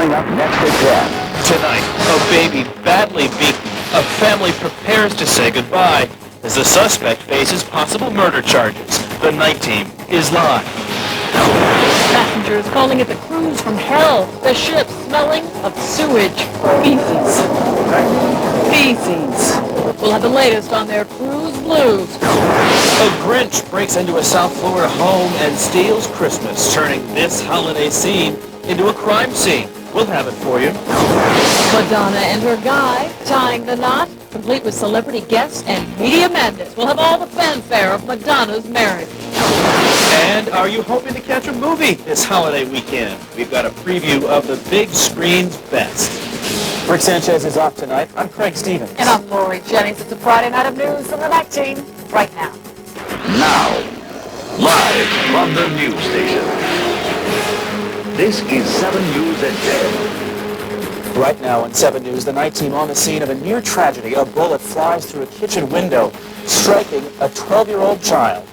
coming up next at 10. Tonight, a baby badly beaten. A family prepares to say goodbye as the suspect faces possible murder charges. The night team is live. Passengers calling it the cruise from hell. The ship smelling of sewage. Feces. Feces. We'll have the latest on their cruise blues. A Grinch breaks into a South Florida home and steals Christmas, turning this holiday scene into a crime scene. We'll have it for you. Madonna and her guy tying the knot, complete with celebrity guests and media madness. We'll have all the fanfare of Madonna's marriage. And are you hoping to catch a movie this holiday weekend? We've got a preview of the big screen's best. Rick Sanchez is off tonight. I'm Craig Stevens. And I'm Lori Jennings. It's a Friday night of news from the night team right now. Now, live from the news station. This is 7 News at 10. Right now on 7 News, the night team on the scene of a near tragedy. A bullet flies through a kitchen window, striking a 12-year-old child.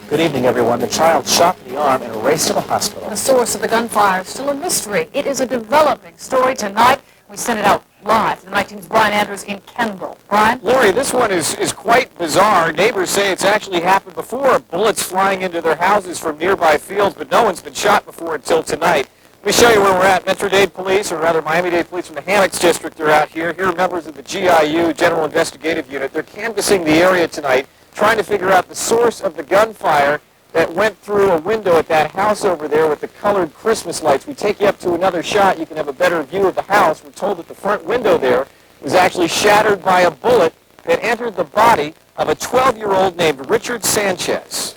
Good evening, everyone. The child shot in the arm and raced to the hospital. The source of the gunfire is still a mystery. It is a developing story tonight. We sent it out live. The night team's Brian Andrews in Kendall. Brian? Lori, this one is quite bizarre. Neighbors say it's actually happened before. Bullets flying into their houses from nearby fields, but no one's been shot before until tonight. Let me show you where we're at. Metro-Dade Police, or rather Miami-Dade Police from the Hammocks District are out here. Here are members of the GIU, General Investigative Unit. They're canvassing the area tonight, trying to figure out the source of the gunfire that went through a window at that house over there with the colored Christmas lights. We take you up to another shot. You can have a better view of the house. We're told that the front window there was actually shattered by a bullet that entered the body of a 12-year-old named Richard Sanchez.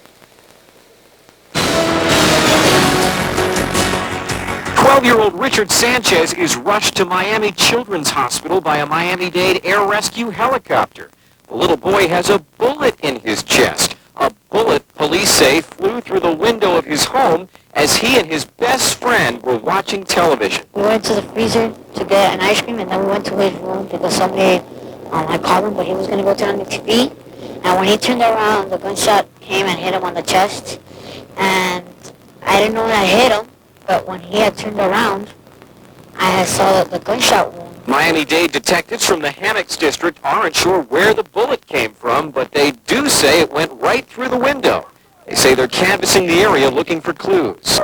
12-year-old Richard Sanchez is rushed to Miami Children's Hospital by a Miami-Dade air rescue helicopter. The little boy has a bullet in his chest. A bullet, police say, flew through the window of his home as he and his best friend were watching television. We went to the freezer to get an ice cream, and then we went to his room because somebody had called him, but he was going to go turn on the TV. And when he turned around, the gunshot came and hit him on the chest. And I didn't know that hit him, but when he had turned around, I saw the gunshot wound. Miami-Dade detectives from the Hammocks District aren't sure where the bullet came from, but they do say it went right through the window. They say they're canvassing the area looking for clues.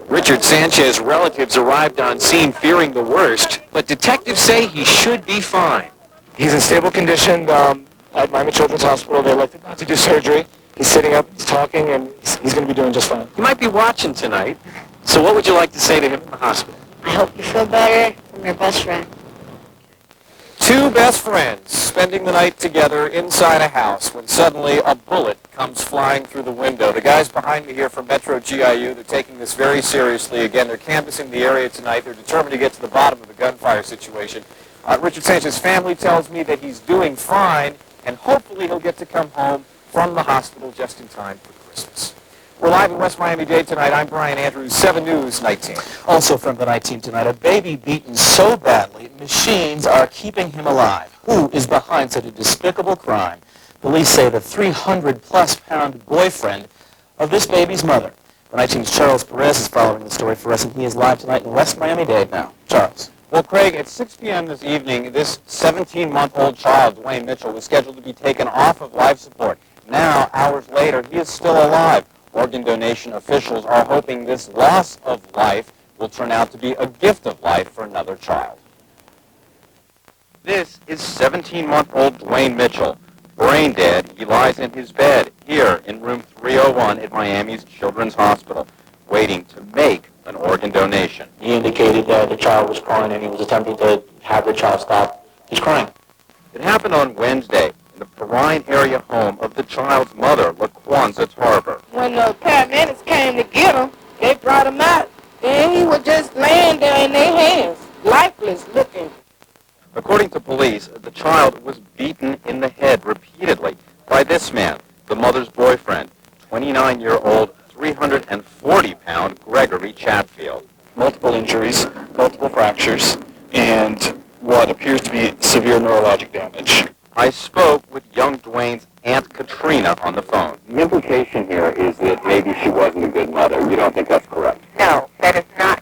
Richard Sanchez's relatives arrived on scene fearing the worst, but detectives say he should be fine. He's in stable condition at Miami Children's Hospital. They elected not to do surgery. He's sitting up, he's talking, and he's going to be doing just fine. He might be watching tonight, so what would you like to say to him in the hospital? I hope you feel better from your best friend. Two best friends spending the night together inside a house when suddenly a bullet comes flying through the window. The guys behind me here from Metro GIU, they're taking this very seriously. Again, they're canvassing the area tonight. They're determined to get to the bottom of the gunfire situation. Richard Sanchez's family tells me that he's doing fine, and hopefully he'll get to come home from the hospital just in time for Christmas. We're live in West Miami-Dade tonight. I'm Brian Andrews, 7 News Night Team. Also from the night team tonight, a baby beaten so badly, machines are keeping him alive. Who is behind such a despicable crime? Police say the 300-plus pound boyfriend of this baby's mother. The night team's Charles Perez is following the story for us, and he is live tonight in West Miami-Dade now. Charles. Well, Craig, at 6 p.m. this evening, this 17-month-old child, Dwayne Mitchell, was scheduled to be taken off of life support. Now, hours later, he is still alive. Organ donation officials are hoping this loss of life will turn out to be a gift of life for another child. This is 17-month-old Dwayne Mitchell. Brain dead, he lies in his bed here in room 301 at Miami's Children's Hospital, waiting to make an organ donation. He indicated that the child was crying, and he was attempting to have the child stop his crying. It happened on Wednesday in the Perrine area home of the child's mother, LaQuanza Tarver. When the paramedics came to get him, they brought him out, and he was just laying there in their hands, lifeless looking. According to police, the child was beaten in the head repeatedly by this man, the mother's boyfriend, 29-year-old, 340-pound Gregory Chatfield. Multiple injuries, multiple fractures, and what appears to be severe neurologic damage. I spoke with young Dwayne's Aunt Katrina on the phone. The implication here is that maybe she wasn't a good mother. You don't think that's correct? No, that is not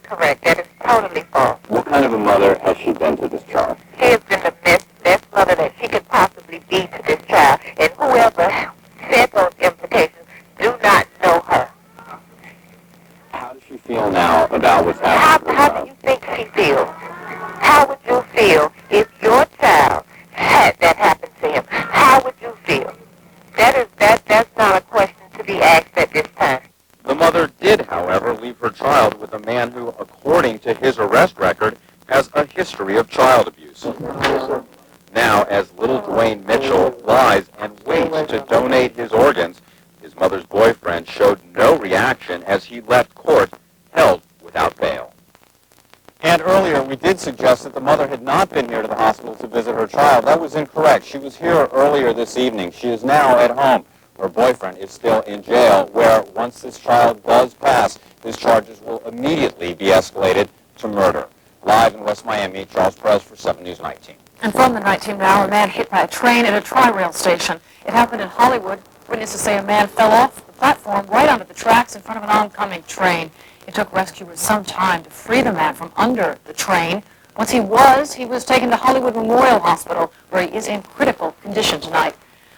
feel now about what's happening? How do you think she feels? How would you feel if your child had that happen to him? How would you feel? That's not a question to be asked at this time. The mother did, however, leave her child with a man who, according to his arrest record, has a history of child abuse. Now, as little Dwayne Mitchell lies and waits to donate his organs, his mother's boyfriend showed no reaction as he left court, held without bail. And earlier, we did suggest that the mother had not been here to the hospital to visit her child. That was incorrect. She was here earlier this evening. She is now at home. Her boyfriend is still in jail, where once this child does pass, his charges will immediately be escalated to murder. Live in West Miami, Charles Perez for 7 News 19. And from the night team now, a man hit by a train at a tri-rail station. It happened in Hollywood. Witnesses say a man fell off the platform right onto the tracks in front of an oncoming train. It took rescuers some time to free the man from under the train. Once he was taken to Hollywood Memorial Hospital, where he is in critical condition tonight.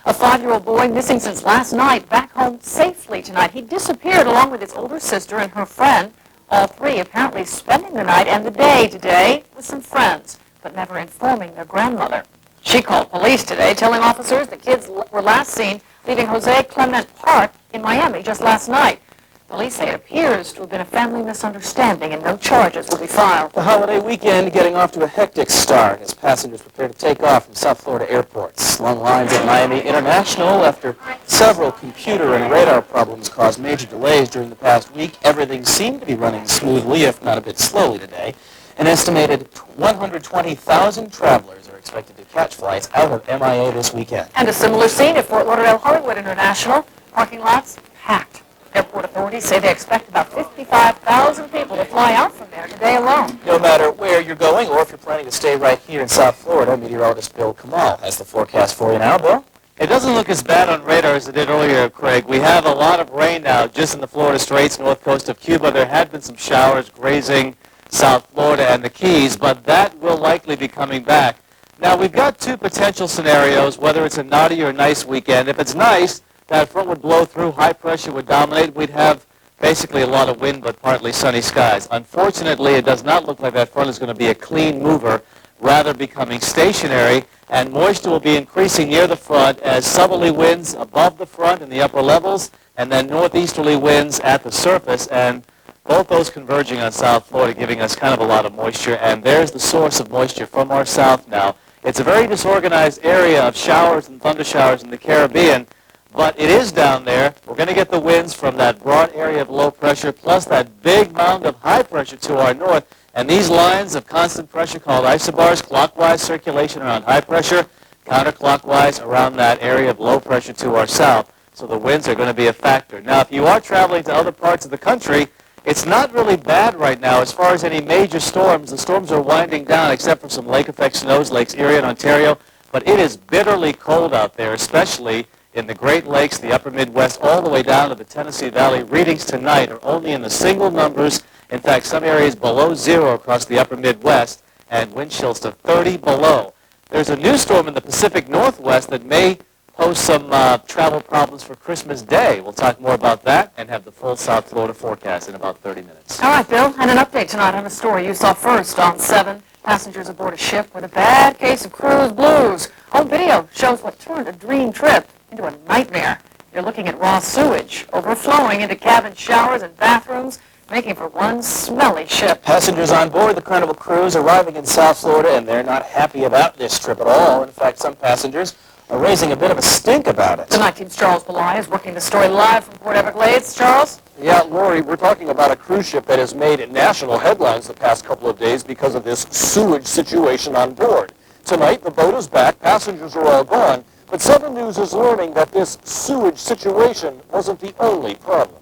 A 5-year-old boy missing since last night, back home safely tonight. He disappeared along with his older sister and her friend. All three apparently spending the night and the day today with some friends, but never informing their grandmother. She called police today, telling officers the kids were last seen leaving Jose Clement Park in Miami just last night. Police say it appears to have been a family misunderstanding and no charges will be filed. The holiday weekend getting off to a hectic start as passengers prepare to take off from South Florida airports. Long lines at Miami International after several computer and radar problems caused major delays during the past week. Everything seemed to be running smoothly, if not a bit slowly today. An estimated 120,000 travelers are expected to catch flights out of MIA this weekend. And a similar scene at Fort Lauderdale Hollywood International. Parking lots packed. Airport authorities say they expect about 55,000 people to fly out from there today alone. No matter where you're going or if you're planning to stay right here in South Florida, meteorologist Bill Kamal has the forecast for you now. Bill? It doesn't look as bad on radar as it did earlier, Craig. We have a lot of rain now just in the Florida Straits, north coast of Cuba. There had been some showers grazing South Florida and the Keys, but that will likely be coming back. Now, we've got two potential scenarios, whether it's a naughty or nice weekend. If it's nice, that front would blow through, high pressure would dominate. We'd have basically a lot of wind, but partly sunny skies. Unfortunately, it does not look like that front is going to be a clean mover, rather becoming stationary, and moisture will be increasing near the front as southerly winds above the front in the upper levels, and then northeasterly winds at the surface, and both those converging on South Florida, giving us kind of a lot of moisture. And there's the source of moisture from our south now. It's a very disorganized area of showers and thunder showers in the Caribbean, but it is down there. We're going to get the winds from that broad area of low pressure, plus that big mound of high pressure to our north. And these lines of constant pressure called isobars, clockwise circulation around high pressure, counterclockwise around that area of low pressure to our south. So the winds are going to be a factor. Now, if you are traveling to other parts of the country, it's not really bad right now as far as any major storms. The storms are winding down except for some lake effect snows, Lakes Erie and Ontario. But it is bitterly cold out there, especially in the Great Lakes, the upper Midwest, all the way down to the Tennessee Valley. Readings tonight are only in the single numbers. In fact, some areas below zero across the upper Midwest, and wind chills to 30 below. There's a new storm in the Pacific Northwest that may pose some travel problems for Christmas Day. We'll talk more about that and have the full South Florida forecast in about 30 minutes. All right, Bill, and an update tonight on a story you saw first on 7. Passengers aboard a ship with a bad case of cruise blues. Home video shows what turned a dream trip into a nightmare. You're looking at raw sewage overflowing into cabin showers and bathrooms, making for one smelly ship. Passengers on board the Carnival cruise arriving in South Florida, and they're not happy about this trip at all. In fact, some passengers are raising a bit of a stink about it. Tonight, Team's Charles Belay is working the story live from Port Everglades. Charles? Yeah, Lori, we're talking about a cruise ship that has made national headlines the past couple of days because of this sewage situation on board. Tonight, the boat is back, passengers are all gone, but 7 News is learning that this sewage situation wasn't the only problem.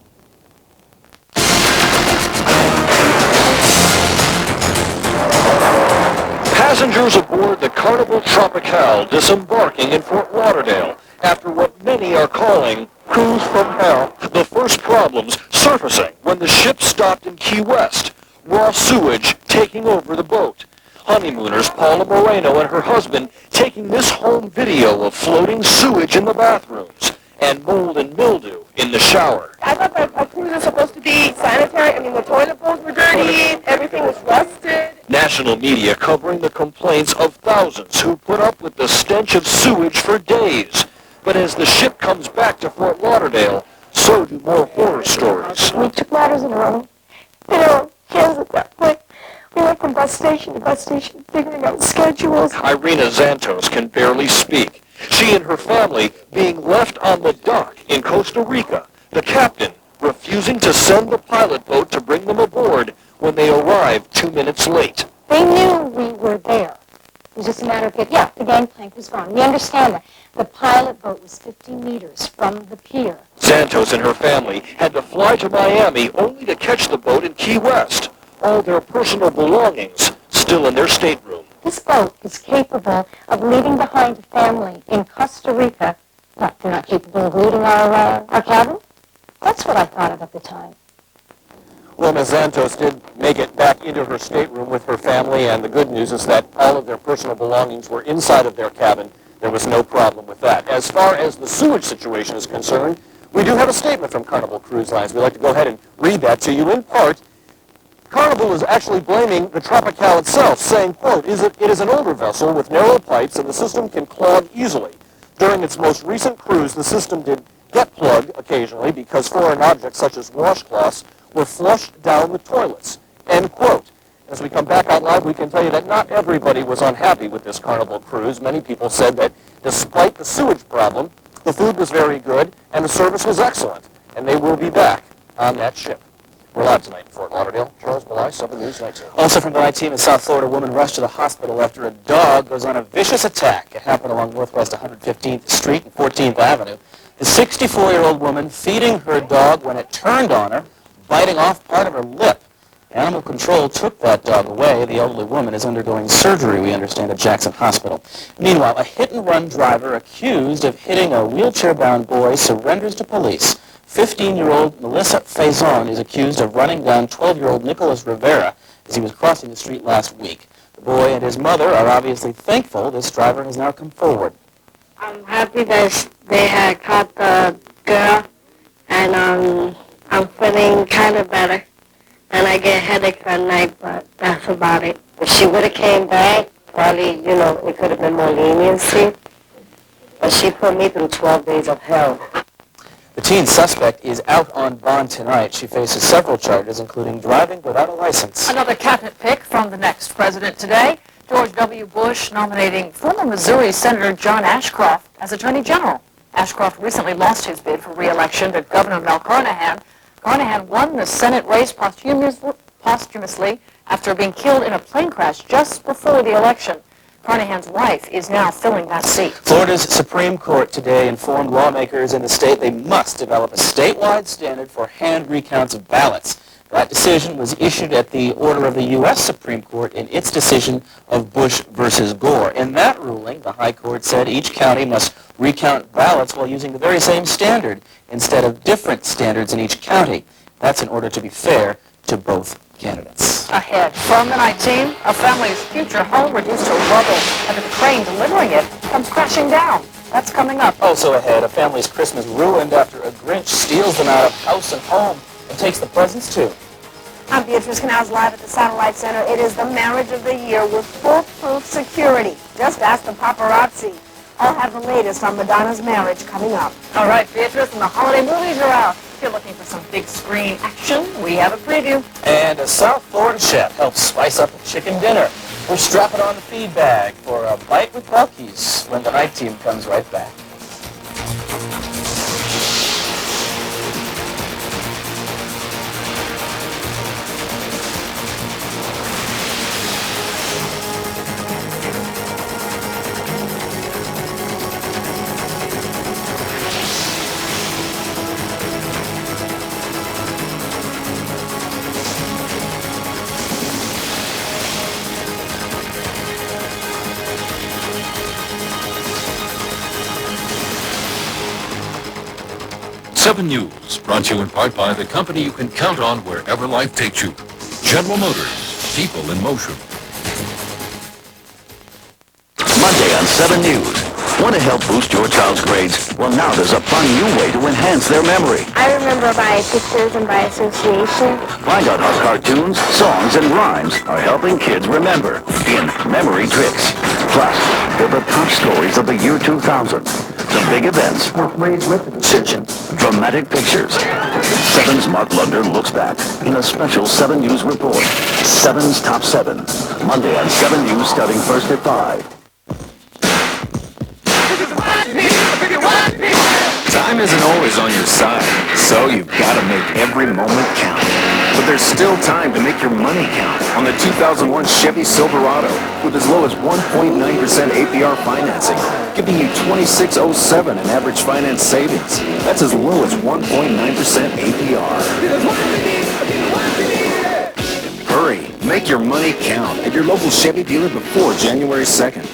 Passengers aboard the Carnival Tropicale disembarking in Fort Lauderdale after what many are calling cruise from hell. The first problems surfacing when the ship stopped in Key West. Raw sewage taking over the boat. Honeymooners Paula Moreno and her husband taking this home video of floating sewage in the bathrooms. and mold and mildew in the shower. I thought that a cruise is supposed to be sanitary. I mean, the toilet bowls were dirty, everything was rusted. National media covering the complaints of thousands who put up with the stench of sewage for days. But as the ship comes back to Fort Lauderdale, so do more horror stories. We took matters in our own, hands at that point. We went from bus station to bus station, figuring out schedules. Irina Zantos can barely speak. She and her family being left on the dock in Costa Rica, the captain refusing to send the pilot boat to bring them aboard when they arrived 2 minutes late. They knew we were there. It was just a matter of the gangplank was gone. We understand that. The pilot boat was 50 meters from the pier. Zantos and her family had to fly to Miami only to catch the boat in Key West. All their personal belongings still in their stateroom. This boat is capable of leaving behind a family in Costa Rica. What, they're not capable of looting our cabin? That's what I thought of at the time. Well, Ms. Zantos did make it back into her stateroom with her family, and the good news is that all of their personal belongings were inside of their cabin. There was no problem with that. As far as the sewage situation is concerned, we do have a statement from Carnival Cruise Lines. We'd like to go ahead and read that to you. In part, Carnival is actually blaming the Tropical itself, saying, quote, it is an older vessel with narrow pipes and the system can clog easily. During its most recent cruise, the system did get plugged occasionally because foreign objects such as washcloths were flushed down the toilets, end quote. As we come back out live, we can tell you that not everybody was unhappy with this Carnival cruise. Many people said that despite the sewage problem, the food was very good and the service was excellent, and they will be back on that ship. We're live tonight in Fort Lauderdale. Charles Belay, 7 News Night 2. Also from the night team in South Florida, a woman rushed to the hospital after a dog goes on a vicious attack. It happened along Northwest 115th Street and 14th Avenue. The 64-year-old woman feeding her dog when it turned on her, biting off part of her lip. Animal control took that dog away. The elderly woman is undergoing surgery, we understand, at Jackson Hospital. Meanwhile, a hit-and-run driver accused of hitting a wheelchair-bound boy surrenders to police. 15-year-old Melissa Faison is accused of running down 12-year-old Nicholas Rivera as he was crossing the street last week. The boy and his mother are obviously thankful this driver has now come forward. I'm happy that they had caught the girl, and I'm feeling kind of better. And I get headaches at night, but that's about it. If she would have came back, probably, it could have been more leniency. But she put me through 12 days of hell. The teen suspect is out on bond tonight. She faces several charges, including driving without a license. Another cabinet pick from the next president today. George W. Bush nominating former Missouri Senator John Ashcroft as Attorney General. Ashcroft recently lost his bid for re-election to Governor Mel Carnahan. Carnahan won the Senate race posthumously after being killed in a plane crash just before the election. Carnahan's wife is now filling that seat. Florida's Supreme Court today informed lawmakers in the state they must develop a statewide standard for hand recounts of ballots. That decision was issued at the order of the U.S. Supreme Court in its decision of Bush versus Gore. In that ruling, the High Court said each county must recount ballots while using the very same standard instead of different standards in each county. That's in order to be fair to both candidates. Ahead from the night team, a family's future home reduced to rubble after the crane delivering it comes crashing down. That's coming up. Also ahead, a family's Christmas ruined after a Grinch steals them out of house and home and takes the presents too. I'm Beatrice Canals live at the Satellite Center. It is the marriage of the year with foolproof security. Just ask the paparazzi. I'll have the latest on Madonna's marriage coming up. All right, Beatrice, and the holiday movies are out. If you're looking for some big screen action, we have a preview. And a South Florida chef helps spice up a chicken dinner. We're strapping on the feed bag for a bite with Buc-ee's when the night team comes right back. Seven News, brought to you in part by the company you can count on wherever life takes you. General Motors, people in motion. Monday on 7 News. Want to help boost your child's grades? Well, now there's a fun new way to enhance their memory. I remember by pictures and by association. Find out how cartoons, songs, and rhymes are helping kids remember in Memory Tricks. Plus, they're the top stories of the year 2000. Some big events. Dramatic pictures. 7's Mark Lunder looks back in a special 7 News report. 7's Top 7. Monday on 7 News starting first at 5. Time isn't always on your side, so you've got to make every moment count. But there's still time to make your money count on the 2001 Chevy Silverado with as low as 1.9% APR financing, giving you $26.07 in average finance savings. That's as low as 1.9% APR. Hurry, make your money count at your local Chevy dealer before January 2nd.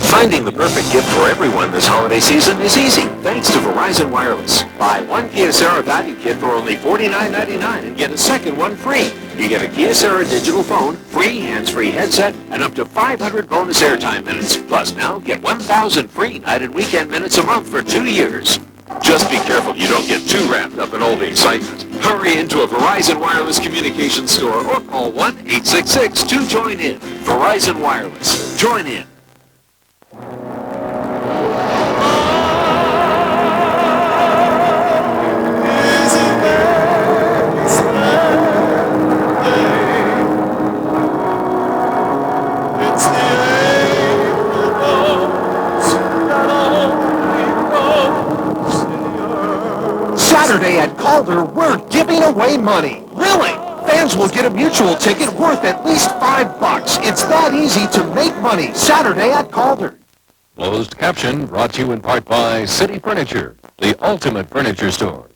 Finding the perfect gift for everyone this holiday season is easy, thanks to Verizon Wireless. Buy one Kyocera value kit for only $49.99 and get a second one free. You get a Kyocera digital phone, free hands-free headset, and up to 500 bonus airtime minutes. Plus now, get 1,000 free night and weekend minutes a month for 2 years. Just be careful you don't get too wrapped up in all the excitement. Hurry into a Verizon Wireless communications store or call 1-866-2JOIN-IN. Verizon Wireless. Join in. Saturday at Calder, we're giving away money. Really? Fans will get a mutual ticket worth at least $5. It's that easy to make money. Saturday at Calder. Closed caption brought to you in part by City Furniture, the ultimate furniture store.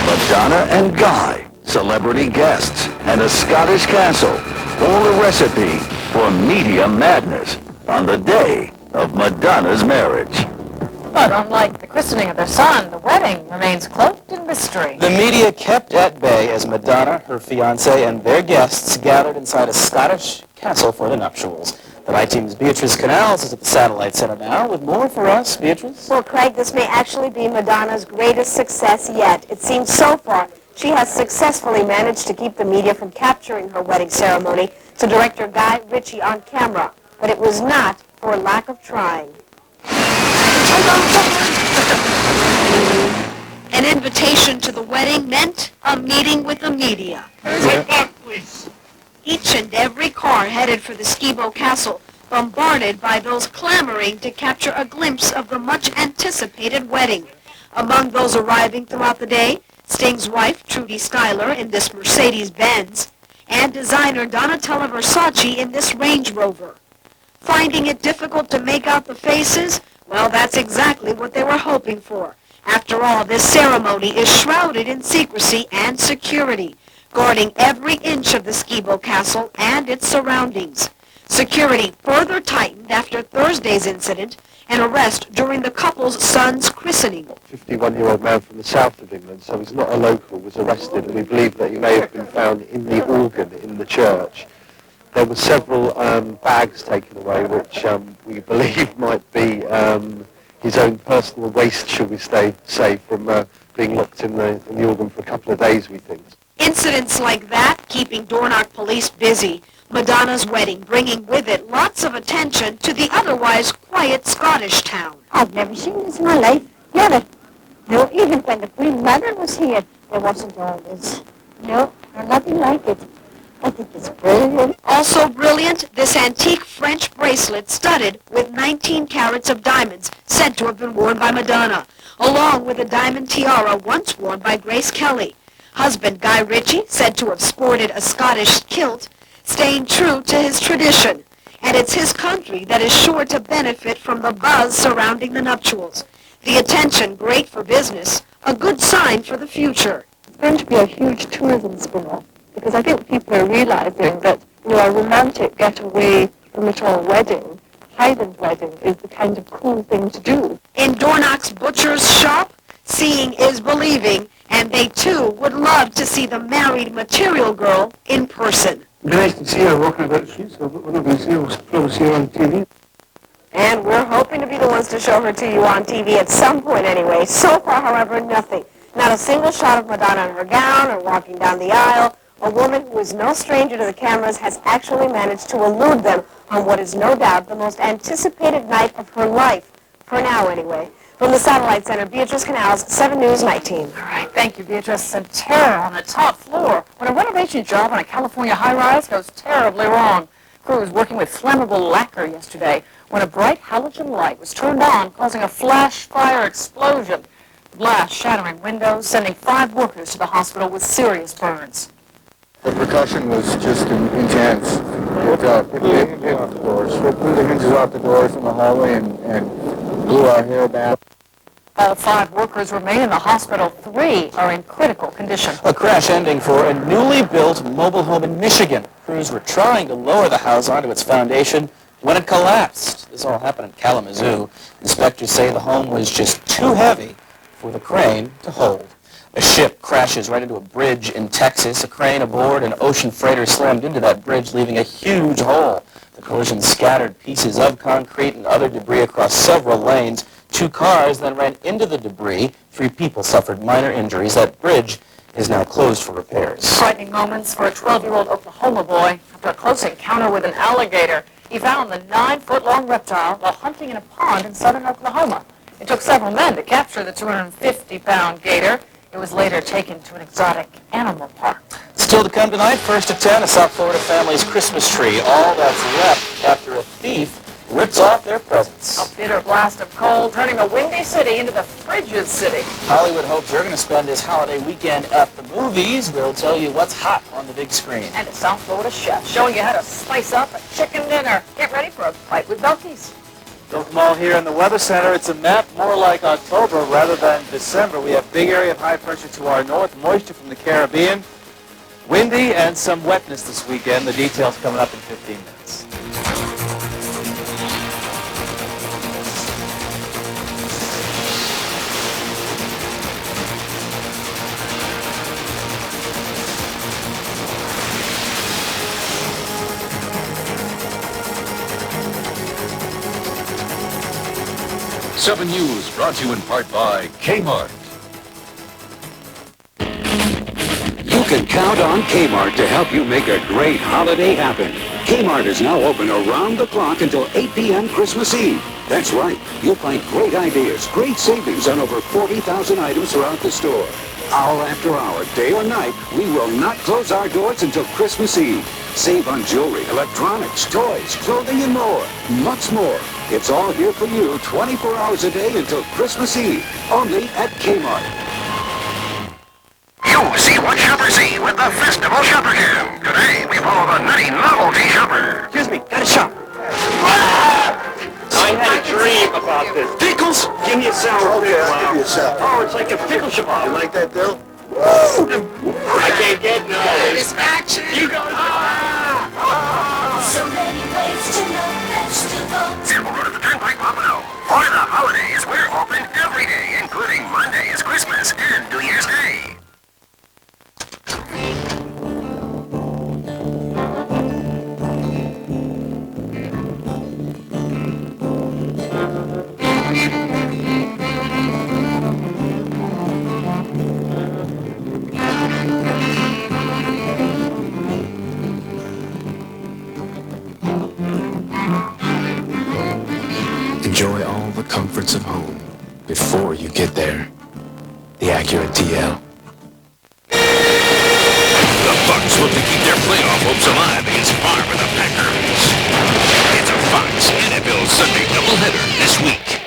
Madonna and Guy, celebrity guests, and a Scottish castle. All a recipe for media madness on the day of Madonna's marriage. But unlike the christening of their son, the wedding remains cloaked in mystery. The media kept at bay as Madonna, her fiancé, and their guests gathered inside a Scottish castle for the nuptials. The Night Team's Beatrice Canals is at the Satellite Center now with more for us. Beatrice? Well, Craig, this may actually be Madonna's greatest success yet. It seems so far she has successfully managed to keep the media from capturing her wedding ceremony to director Guy Ritchie on camera. But it was not for lack of trying. An invitation to the wedding meant a meeting with the media. Each and every car headed for the Skibo Castle, bombarded by those clamoring to capture a glimpse of the much-anticipated wedding. Among those arriving throughout the day, Sting's wife, Trudy Schuyler, in this Mercedes-Benz, and designer Donatella Versace in this Range Rover. Finding it difficult to make out the faces? Well, that's exactly what they were hoping for. After all, this ceremony is shrouded in secrecy and security, guarding every inch of the Skibo Castle and its surroundings. Security further tightened after Thursday's incident, an arrest during the couple's son's christening. 51-year-old man from the south of England, so he's not a local, was arrested, and we believe that he may have been found in the organ in the church. There were several bags taken away, which we believe might be his own personal waste, should we say, from being locked in the organ for a couple of days, we think. Incidents like that keeping Dornoch police busy. Madonna's wedding bringing with it lots of attention to the otherwise quiet Scottish town. I've never seen this in my life. Never. No, even when the Queen Mother was here, there wasn't all this. No, nothing like it. I think it's brilliant. Also brilliant, this antique French bracelet studded with 19 carats of diamonds said to have been worn by Madonna, along with a diamond tiara once worn by Grace Kelly. Husband Guy Ritchie said to have sported a Scottish kilt, staying true to his tradition. And it's his country that is sure to benefit from the buzz surrounding the nuptials. The attention great for business, a good sign for the future. It's going to be a huge tourism spin-off, because I think people are realizing that, a romantic getaway from it all wedding, Highland wedding, is the kind of cool thing to do. In Dornoch's butcher's shop, seeing is believing, and they too would love to see the married material girl in person. nice to see her walking about the streets, so we're not going to see her. We'll probably see her on TV. And we're hoping to be the ones to show her to you on TV at some point anyway. So far, however, nothing. Not a single shot of Madonna in her gown or walking down the aisle. A woman who is no stranger to the cameras has actually managed to elude them on what is no doubt the most anticipated night of her life. For now, anyway. From the Satellite Center, Beatrice Canals, 7 News 19. All right, thank you, Beatrice. And terror on the top floor when a renovation job on a California high-rise goes terribly wrong. Crew was working with flammable lacquer yesterday when a bright halogen light was turned on, causing a flash fire explosion. The blast shattering windows, sending 5 workers to the hospital with serious burns. The percussion was just intense. It hit the doors. It blew the hinges off the doors in the hallway and blew our hair back. All 5 workers remain in the hospital. 3 are in critical condition. A crash ending for a newly built mobile home in Michigan. Crews were trying to lower the house onto its foundation when it collapsed. This all happened in Kalamazoo. Inspectors say the home was just too heavy for the crane to hold. A ship crashes right into a bridge in Texas. A crane aboard an ocean freighter slammed into that bridge, leaving a huge hole. The collision scattered pieces of concrete and other debris across several lanes. 2 cars then ran into the debris. 3 people suffered minor injuries. That bridge is now closed for repairs. Frightening moments for a 12-year-old Oklahoma boy after a close encounter with an alligator. He found the 9-foot-long reptile while hunting in a pond in southern Oklahoma. It took several men to capture the 250-pound gator. It was later taken to an exotic animal park. Still to come tonight, first at 10, a South Florida family's Christmas tree. All that's left after a thief rips off their presents. A bitter blast of cold turning a windy city into the frigid city. Hollywood hopes you're going to spend this holiday weekend at the movies. We'll tell you what's hot on the big screen. And a South Florida chef showing you how to spice up a chicken dinner. Get ready for a fight with donkeys. Bill Kamal here in the Weather Center. It's a map more like October rather than December. We have big area of high pressure to our north, moisture from the Caribbean, windy, and some wetness this weekend. The details coming up in 15 minutes. Seven News brought to you in part by Kmart. You can count on Kmart to help you make a great holiday happen. Kmart is now open around the clock until 8 p.m. Christmas Eve. That's right. You'll find great ideas, great savings on over 40,000 items throughout the store. Hour after hour, day or night, we will not close our doors until Christmas Eve. Save on jewelry, electronics, toys, clothing, and more. Much more. It's all here for you 24 hours a day until Christmas Eve. Only at Kmart. You see what shoppers see with the Festival Shopper Cam. Today, we follow the nutty novelty shopper. Excuse me, got a shop. I had a dream about this. Pickles? Give me a sour pickle. Give me a sour. Oh, it's like a pickle shop. You like that, Bill? I can't get no. It's action. You go. So many ways to know festivals. Zero Road at the Turnpike, Pompano. For the holidays, we're open every day, including Mondays, Christmas, and New Year's Day. Enjoy all the comforts of home before you get there. The Accurate TL. The Bucks look to keep their playoff hopes alive against Favre and the Packers. It's a Fox NFL Sunday doubleheader this week.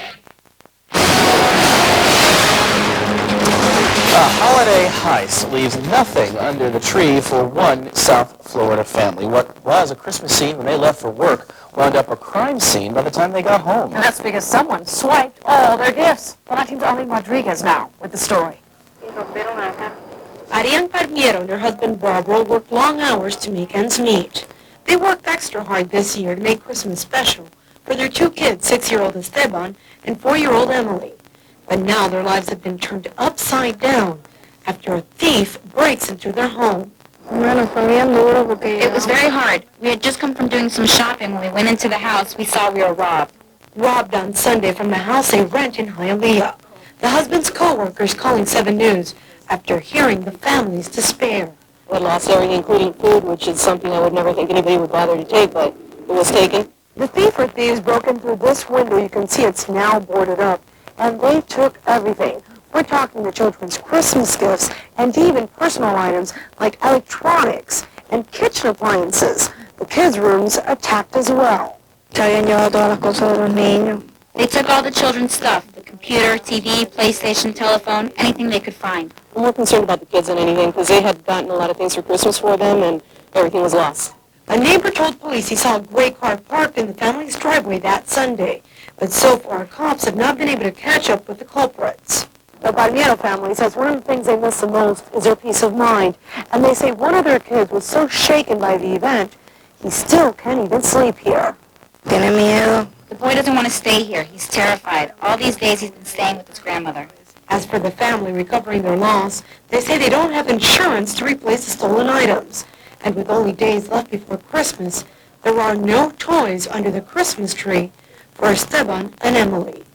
A holiday heist leaves nothing under the tree for one South Florida family. What was a Christmas scene when they left for work wound up a crime scene by the time they got home. And that's because someone swiped all their gifts. Well, our team's Arlene Rodriguez now with the story. Ariane Palmiero and her husband Barbara worked long hours to make ends meet. They worked extra hard this year to make Christmas special for their 2 kids, 6-year-old Esteban and 4-year-old Emily. But now their lives have been turned upside down after a thief breaks into their home. It was very hard. We had just come from doing some shopping. When we went into the house, we saw we were robbed. Robbed on Sunday from the house they rent in Hialeah. The husband's co-workers calling 7 News after hearing the family's despair. We lost everything, including food, which is something I would never think anybody would bother to take, but it was taken. The thief or thieves broke in through this window. You can see it's now boarded up. And they took everything. We're talking the children's Christmas gifts and even personal items like electronics and kitchen appliances. The kids' rooms attacked as well. They took all the children's stuff, the computer, TV, PlayStation, telephone, anything they could find. I'm more concerned about the kids than anything because they had gotten a lot of things for Christmas for them and everything was lost. A neighbor told police he saw a gray car parked in the family's driveway that Sunday. But so far, cops have not been able to catch up with the culprits. The Barniero family says one of the things they miss the most is their peace of mind. And they say one of their kids was so shaken by the event, he still can't even sleep here. The boy doesn't want to stay here. He's terrified. All these days he's been staying with his grandmother. As for the family recovering their loss, they say they don't have insurance to replace the stolen items. And with only days left before Christmas, there are no toys under the Christmas tree for Esteban and Emily.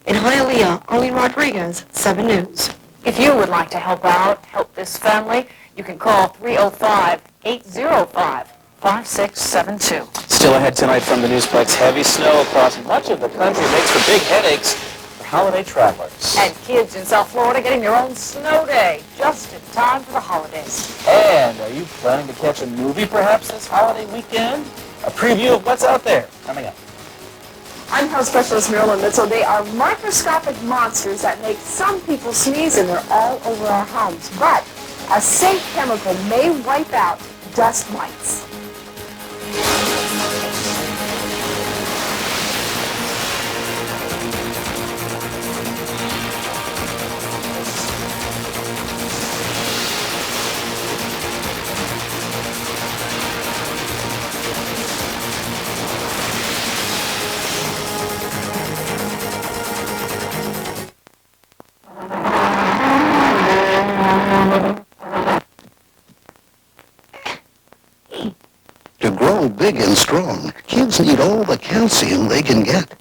In Hialeah, Arlene Rodriguez, 7 News. If you would like to help out, help this family, you can call 305-805-5672. Still ahead tonight from the Newsplex, heavy snow across much of the country makes for big headaches for holiday travelers. And kids in South Florida getting their own snow day, just in time for the holidays. And are you planning to catch a movie perhaps this holiday weekend? A preview of what's out there coming up. I'm health specialist Marilyn Mitchell. They are microscopic monsters that make some people sneeze, and they're all over our homes. But a safe chemical may wipe out dust mites. To grow big and strong, kids need all the calcium they can get.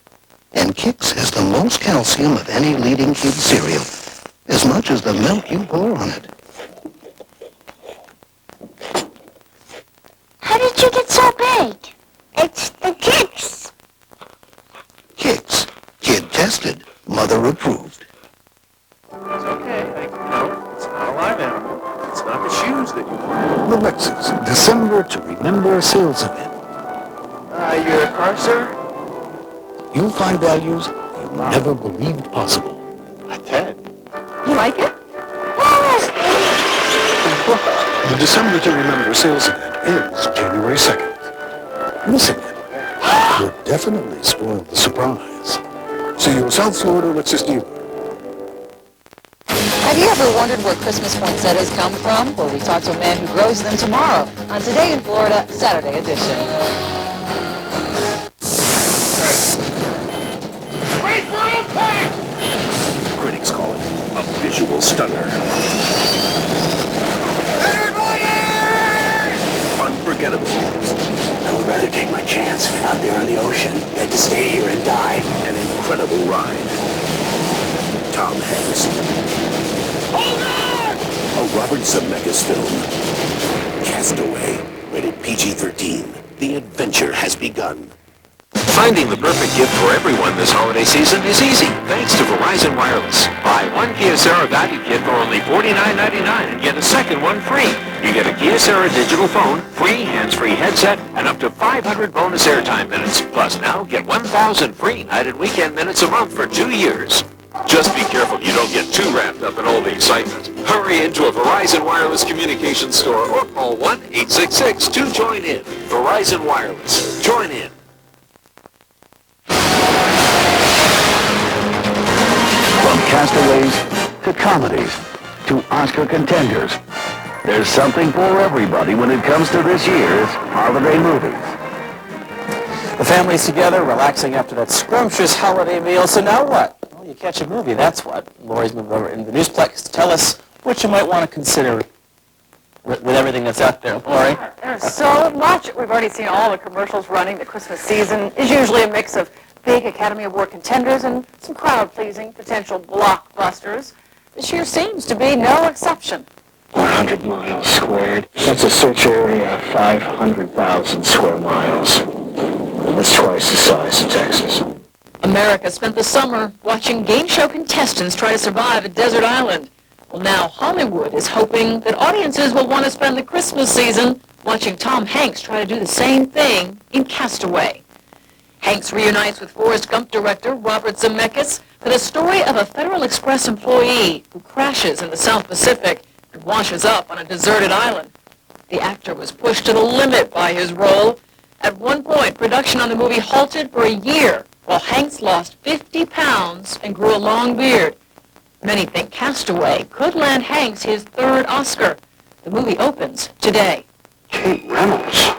And Kix has the most calcium of any leading kid cereal, as much as the milk you pour on it. How did you get so big? It's the Kix. Kix, kid tested, mother approved. It's okay, thank you. No, it's not a live animal. It's not the shoes that you wear. The Lexus December to Remember sales event. Your car, sir? You'll find values you never believed possible. A 10. You like it? The December to Remember sales event ends January 2nd. Miss it. You'll definitely spoil the surprise. See your South Florida Lexus dealer. Have you ever wondered where Christmas poinsettias come from? Well, we talked to a man who grows them tomorrow on Today in Florida, Saturday edition. Critics call it a visual stunner. Unforgettable. I would rather take my chance out there on the ocean than to stay here and die. An incredible ride. Tom Hanks. Hold on! A Robert Zemeckis film. Castaway. Rated PG-13. The adventure has begun. Finding the perfect gift for everyone this holiday season is easy, thanks to Verizon Wireless. Buy one Kyocera value kit for only $49.99 and get a second one free. You get a Kyocera digital phone, free hands-free headset, and up to 500 bonus airtime minutes. Plus now, get 1,000 free night and weekend minutes a month for 2 years. Just be careful you don't get too wrapped up in all the excitement. Hurry into a Verizon Wireless communications store or call 1-866 to join in. Verizon Wireless. Join in. From castaways to comedies to Oscar contenders, there's something for everybody when it comes to this year's holiday movies. The family's together, relaxing after that scrumptious holiday meal. So now what? Well, you catch a movie, that's what. Lori's moved over in the Newsplex to tell us what you might want to consider with everything that's out there, Lori. There's so much. We've already seen all the commercials running. The Christmas season is usually a mix of big Academy Award contenders and some crowd-pleasing potential blockbusters. This year seems to be no exception. 100 miles squared. That's a search area of 500,000 square miles. That's twice the size of Texas. America spent the summer watching game show contestants try to survive a desert island. Well, now Hollywood is hoping that audiences will want to spend the Christmas season watching Tom Hanks try to do the same thing in Castaway. Hanks reunites with Forrest Gump director Robert Zemeckis for the story of a Federal Express employee who crashes in the South Pacific and washes up on a deserted island. The actor was pushed to the limit by his role. At one point, production on the movie halted for a year while Hanks lost 50 pounds and grew a long beard. Many think Castaway could land Hanks his third Oscar. The movie opens today. Kate Reynolds.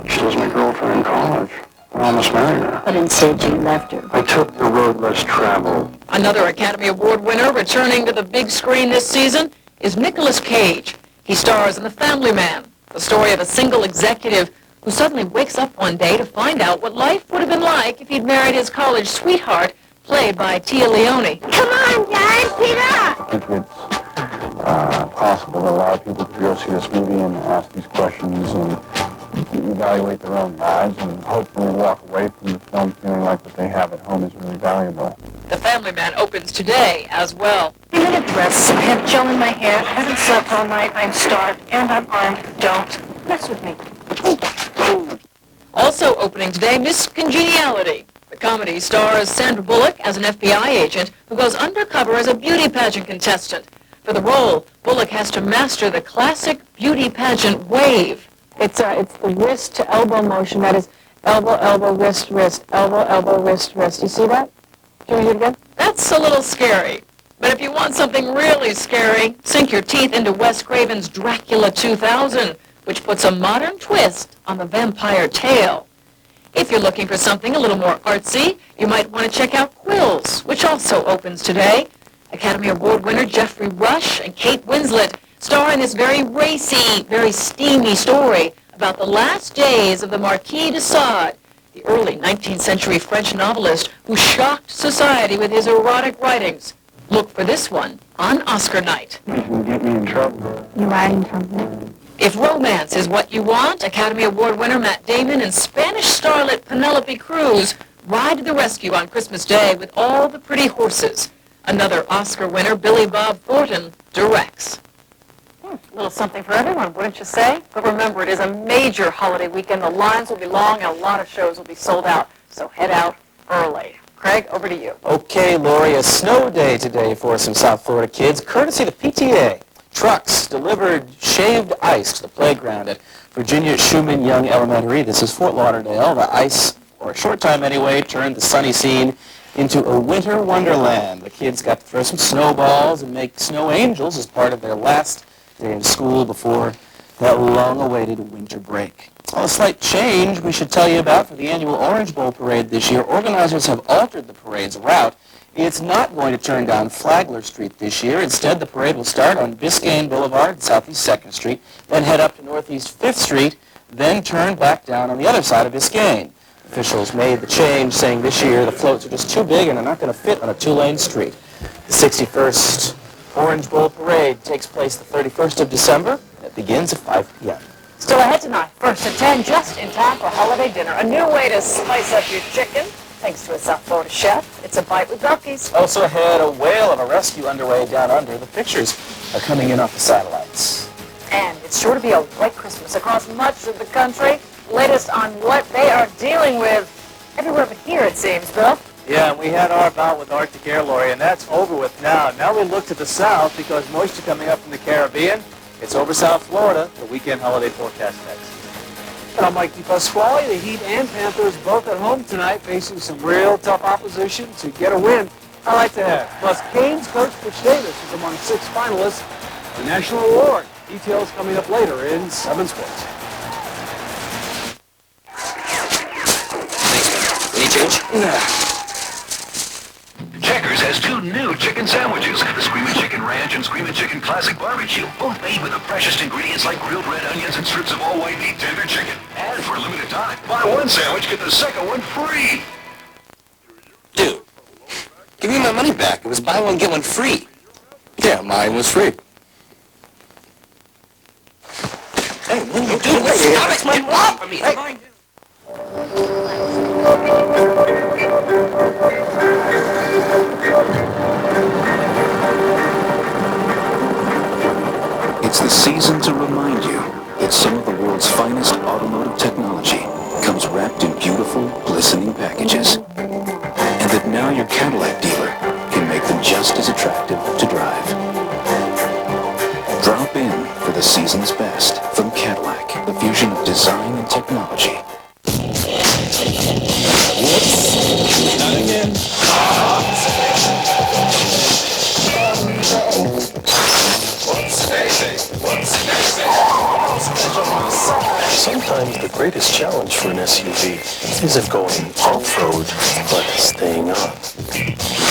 She was my girlfriend in college. I almost married her. But instead you left her. I took the road less traveled. Another Academy Award winner returning to the big screen this season is Nicolas Cage. He stars in The Family Man, the story of a single executive who suddenly wakes up one day to find out what life would have been like if he'd married his college sweetheart, played by Tia Leone. Come on, guys, Peter! I think it's possible that a lot of people could go see this movie and ask these questions and evaluate their own lives and hopefully walk away from the film feeling like what they have at home is really valuable. The Family Man opens today as well. I'm in a dress. I have gel in my hair. I haven't slept all night. I'm starved. And I'm armed. Don't mess with me. Also opening today, Miss Congeniality. The comedy stars Sandra Bullock as an FBI agent who goes undercover as a beauty pageant contestant. For the role, Bullock has to master the classic beauty pageant wave. It's the wrist to elbow motion. That is elbow, elbow, wrist, wrist, elbow, elbow, wrist, wrist. You see that? Can we do it again? That's a little scary. But if you want something really scary, sink your teeth into Wes Craven's Dracula 2000, which puts a modern twist on the vampire tale. If you're looking for something a little more artsy, you might want to check out Quills, which also opens today. Academy Award winner Jeffrey Rush and Kate Winslet star in this very racy, very steamy story about the last days of the Marquis de Sade, the early 19th century French novelist who shocked society with his erotic writings. Look for this one on Oscar night. You can get me in trouble. You are in trouble. If romance is what you want, Academy Award winner Matt Damon and Spanish starlet Penelope Cruz ride to the rescue on Christmas Day with all the pretty horses. Another Oscar winner, Billy Bob Thornton, directs. A little something for everyone, wouldn't you say? But remember, it is a major holiday weekend. The lines will be long and a lot of shows will be sold out. So head out early. Craig, over to you. Okay, Lori, a snow day today for some South Florida kids, courtesy of the PTA. Trucks delivered shaved ice to the playground at Virginia Schumann Young Elementary. This is Fort Lauderdale. The ice, for a short time anyway, turned the sunny scene into a winter wonderland. The kids got to throw some snowballs and make snow angels as part of their last day of school before that long-awaited winter break. Well, a slight change we should tell you about for the annual Orange Bowl parade this year. Organizers have altered the parade's route. It's not going to turn down Flagler Street this year. Instead, the parade will start on Biscayne Boulevard and Southeast 2nd Street, then head up to Northeast 5th Street, then turn back down on the other side of Biscayne. Officials made the change, saying this year the floats are just too big and are not going to fit on a two-lane street. The 61st Orange Bowl Parade takes place the 31st of December. It begins at 5 p.m. Still ahead tonight, first at 10, just in time for holiday dinner. A new way to spice up your chicken, thanks to a South Florida chef. It's a bite with Duckies. Also ahead, a whale of a rescue underway down under. The pictures are coming in off the satellites. And it's sure to be a white Christmas across much of the country. Latest on what they are dealing with everywhere but here, it seems, Bill. Yeah, and we had our bout with Arctic air, Lori, and that's over with now. Now we look to the south because moisture coming up from the Caribbean. It's over South Florida. The weekend holiday forecast next. And I'm Mikey Pasquale. The Heat and Panthers both at home tonight, facing some real tough opposition to get a win. I like to have. Plus, Canes coach Rich Davis is among 6 finalists for the National Award. Details coming up later in 7 Sports. Any change? Yeah. Checkers has two new chicken sandwiches, the Screamin' Chicken Ranch and Screamin' Chicken Classic Barbecue, both made with the freshest ingredients like grilled red onions and strips of all white meat tender chicken. And for a limited time, buy one sandwich, get the second one free. Dude, give me my money back. It was buy one, get one free. Yeah, mine was free. Hey, what are you doing? Stop it! Get off of me! Hey. It's the season to remind you that some of the world's finest automotive technology comes wrapped in beautiful, glistening packages, and that now your Cadillac dealer can make them just as attractive to drive. Drop in for the season's best from Cadillac, the fusion of design and technology. Whoops, not again. Sometimes the greatest challenge for an SUV isn't going off-road, but staying on.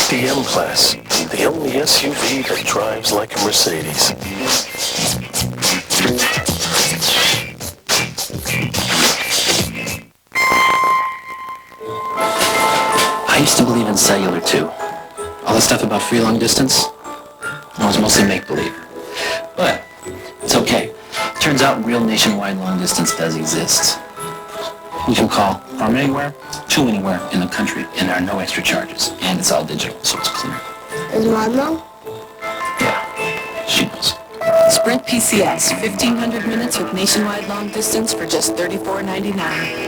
The M-Class, the only SUV that drives like a Mercedes. I used to believe in cellular too. All the stuff about free long distance, it was mostly make-believe. But it's okay. Turns out real nationwide long distance does exist. You can call from anywhere to anywhere in the country, and there are no extra charges. And it's all digital, so it's clear. Does Mom know? Yeah, she knows. Sprint PCS, 1,500 minutes with nationwide long distance for just $34.99.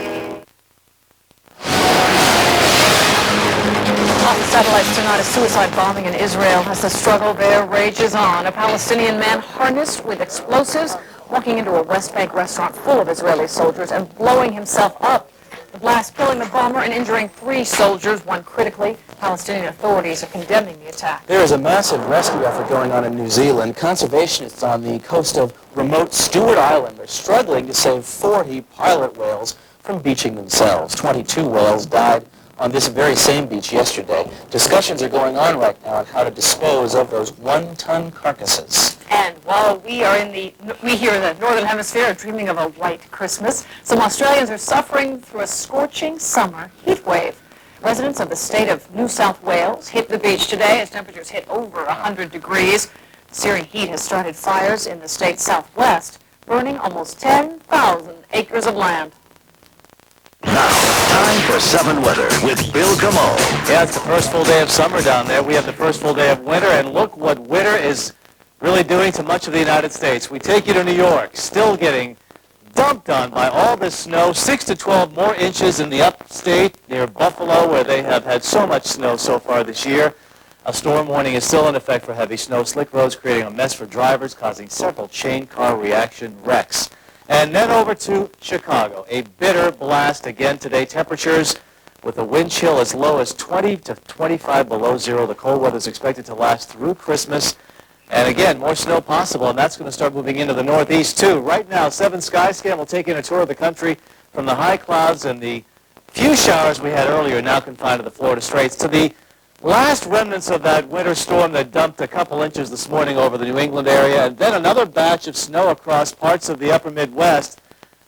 Satellites tonight, a suicide bombing in Israel as the struggle there rages on. A Palestinian man harnessed with explosives walking into a West Bank restaurant full of Israeli soldiers and blowing himself up. The blast killing the bomber and injuring 3 soldiers, one critically. Palestinian authorities are condemning the attack. There is a massive rescue effort going on in New Zealand. Conservationists on the coast of remote Stewart Island are struggling to save 40 pilot whales from beaching themselves. 22 whales died on this very same beach yesterday. Discussions are going on right now on how to dispose of those 1-ton carcasses. And while we here in the Northern Hemisphere are dreaming of a white Christmas, some Australians are suffering through a scorching summer heat wave. Residents of the state of New South Wales hit the beach today as temperatures hit over 100 degrees. Searing heat has started fires in the state's southwest, burning almost 10,000 acres of land. Time for 7 weather with Bill Kamal. Yeah, it's the first full day of summer down there. We have the first full day of winter, and look what winter is really doing to much of the United States. We take you to New York, still getting dumped on by all this snow, 6 to 12 more inches in the upstate near Buffalo, where they have had so much snow so far this year. A storm warning is still in effect for heavy snow. Slick roads creating a mess for drivers, causing several chain car reaction wrecks. And then over to Chicago. A bitter blast again today. Temperatures with a wind chill as low as 20 to 25 below zero. The cold weather is expected to last through Christmas. And again, more snow possible, and that's going to start moving into the northeast too. Right now, 7 Skyscan will take in a tour of the country from the high clouds and the few showers we had earlier, now confined to the Florida Straits, to the last remnants of that winter storm that dumped a couple inches this morning over the New England area, and then another batch of snow across parts of the upper Midwest.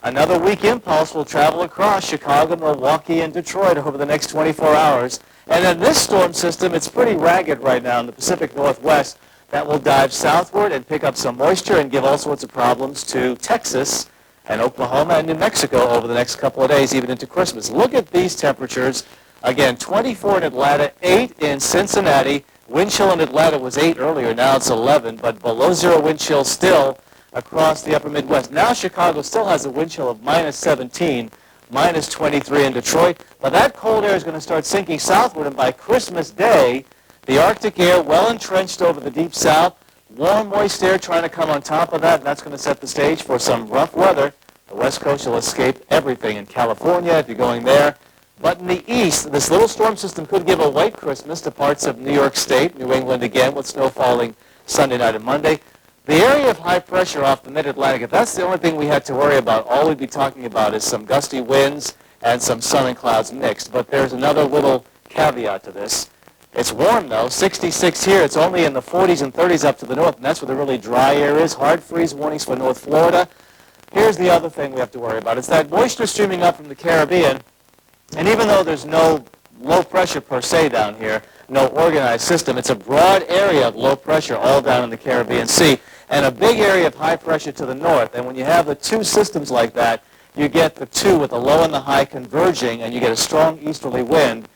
Another weak impulse will travel across Chicago, Milwaukee, and Detroit over the next 24 hours. And then this storm system, it's pretty ragged right now in the Pacific Northwest. That will dive southward and pick up some moisture and give all sorts of problems to Texas and Oklahoma and New Mexico over the next couple of days, even into Christmas. Look at these temperatures. Again, 24 in Atlanta, 8 in Cincinnati. Wind chill in Atlanta was 8 earlier. Now it's 11, but below zero wind chill still across the upper Midwest. Now Chicago still has a wind chill of minus 17, minus 23 in Detroit. But that cold air is going to start sinking southward, and by Christmas Day, the Arctic air well entrenched over the deep south. Warm, moist air trying to come on top of that, and that's going to set the stage for some rough weather. The West Coast will escape everything in California if you're going there. But in the east, this little storm system could give a white Christmas to parts of New York State, New England again, with snow falling Sunday night and Monday. The area of high pressure off the mid-Atlantic, if that's the only thing we had to worry about, all we'd be talking about is some gusty winds and some sun and clouds mixed. But there's another little caveat to this. It's warm, though, 66 here. It's only in the 40s and 30s up to the north, and that's where the really dry air is. Hard freeze warnings for North Florida. Here's the other thing we have to worry about. It's that moisture streaming up from the Caribbean, and even though there's no low pressure per se down here, no organized system, it's a broad area of low pressure all down in the Caribbean Sea, and a big area of high pressure to the north. And when you have the two systems like that, you get the two with the low and the high converging, and you get a strong easterly wind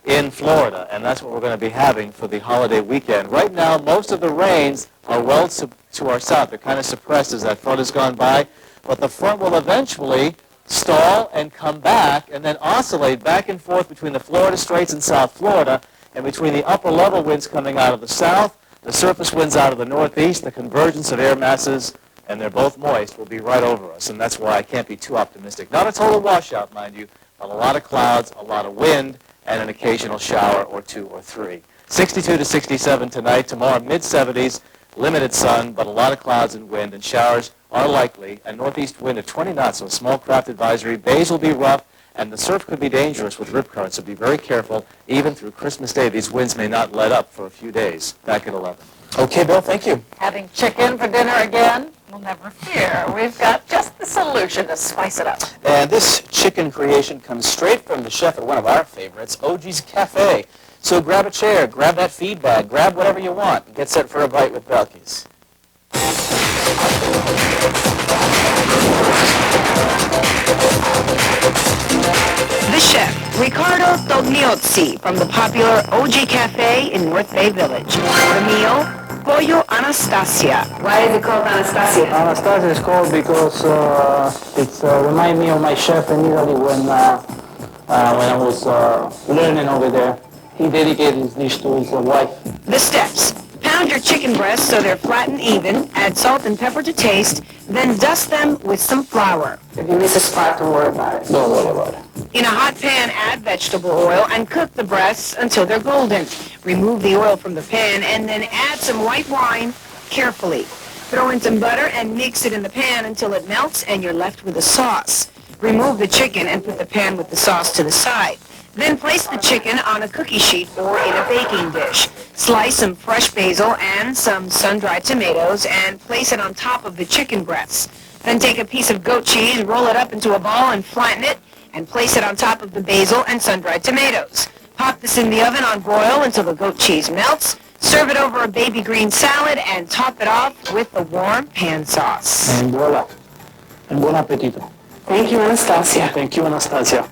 in Florida, and that's what we're going to be having for the holiday weekend. Right now, most of the rains are well to our south. They're kind of suppressed as that front has gone by, but the front will eventually stall and come back and then oscillate back and forth between the Florida Straits and South Florida, and between the upper level winds coming out of the south, the surface winds out of the northeast, the convergence of air masses, and they're both moist, will be right over us, and that's why I can't be too optimistic. Not a total washout, mind you, but a lot of clouds, a lot of wind, and an occasional shower or two or three. 62 to 67 tonight. Tomorrow, mid-70s, limited sun, but a lot of clouds and wind, and showers are likely. A northeast wind at 20 knots, so a small craft advisory. Bays will be rough, and the surf could be dangerous with rip currents, so be very careful. Even through Christmas Day, these winds may not let up for a few days. Back at 11. Okay, Bill, thank you. Having chicken for dinner again? Well, never fear. We've got just the solution to spice it up. And this chicken creation comes straight from the chef at one of our favorites, OG's Cafe. So grab a chair, grab that feed bag, grab whatever you want, and get set for a bite with Belkis. The chef, Riccardo Togliozzi, from the popular OG Cafe in North Bay Village. For the meal, Pollo Anastasia. Why is it called Anastasia? Anastasia is called because it reminds me of my chef in Italy when I was learning over there. He dedicated his dish to his wife. The steps. Pound your chicken breasts so they're flat and even. Add salt and pepper to taste. Then dust them with some flour. If you miss a spot, don't worry about it. Don't worry about it. In a hot pan, add vegetable oil and cook the breasts until they're golden. Remove the oil from the pan and then add some white wine carefully. Throw in some butter and mix it in the pan until it melts and you're left with a sauce. Remove the chicken and put the pan with the sauce to the side. Then place the chicken on a cookie sheet or in a baking dish. Slice some fresh basil and some sun-dried tomatoes and place it on top of the chicken breasts. Then take a piece of goat cheese, roll it up into a ball and flatten it, and place it on top of the basil and sun-dried tomatoes. Pop this in the oven on broil until the goat cheese melts. Serve it over a baby green salad and top it off with the warm pan sauce. And voila. And buon appetito. Thank you, Anastasia. Thank you, Anastasia.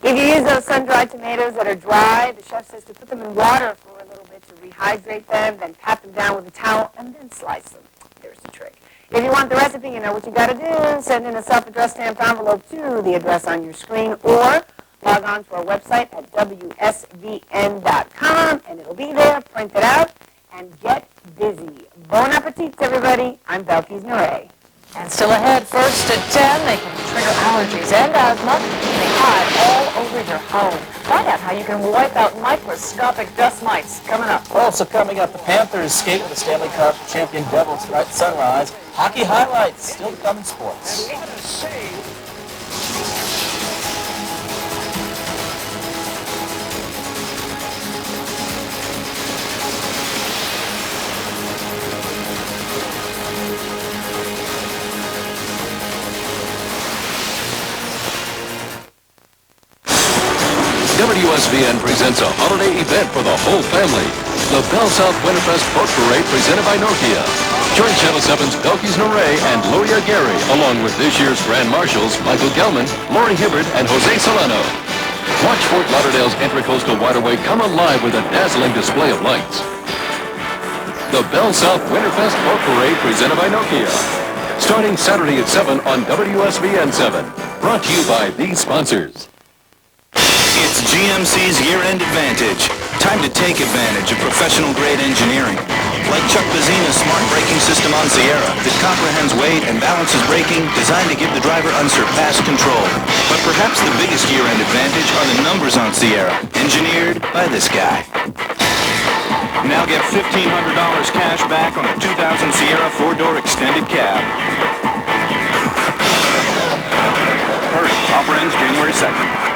If you use those sun-dried tomatoes that are dry, the chef says to put them in water for a little bit to rehydrate them, then pat them down with a towel, and then slice them. Here's the trick. If you want the recipe, you know what you got to do. Send in a self-addressed stamped envelope to the address on your screen, or log on to our website at WSVN.com, and it'll be there. Print it out, and get busy. Bon appetit, everybody. I'm Belkis Nure. And still ahead, first at 10, they can trigger allergies and asthma. They hide all over your home. Find out how you can wipe out microscopic dust mites. Coming up. Also coming up, the Panthers skate with the Stanley Cup champion Devils tonight at sunrise. Hockey highlights still to come in sports. WSVN presents a holiday event for the whole family. The Bell South Winterfest Boat Parade presented by Nokia. Join Channel 7's Belkis Nure and Loria Gary, along with this year's Grand Marshals Michael Gelman, Lori Hibbert, and Jose Solano. Watch Fort Lauderdale's Intracoastal Waterway come alive with a dazzling display of lights. The Bell South Winterfest Boat Parade presented by Nokia. Starting Saturday at 7 on WSVN 7. Brought to you by these sponsors. It's GMC's year-end advantage. Time to take advantage of professional-grade engineering. Like Chuck Bazzina's smart braking system on Sierra that comprehends weight and balances braking, designed to give the driver unsurpassed control. But perhaps the biggest year-end advantage are the numbers on Sierra, engineered by this guy. Now get $1,500 cash back on a 2000 Sierra 4-door extended cab. Hurry, offer ends January 2nd.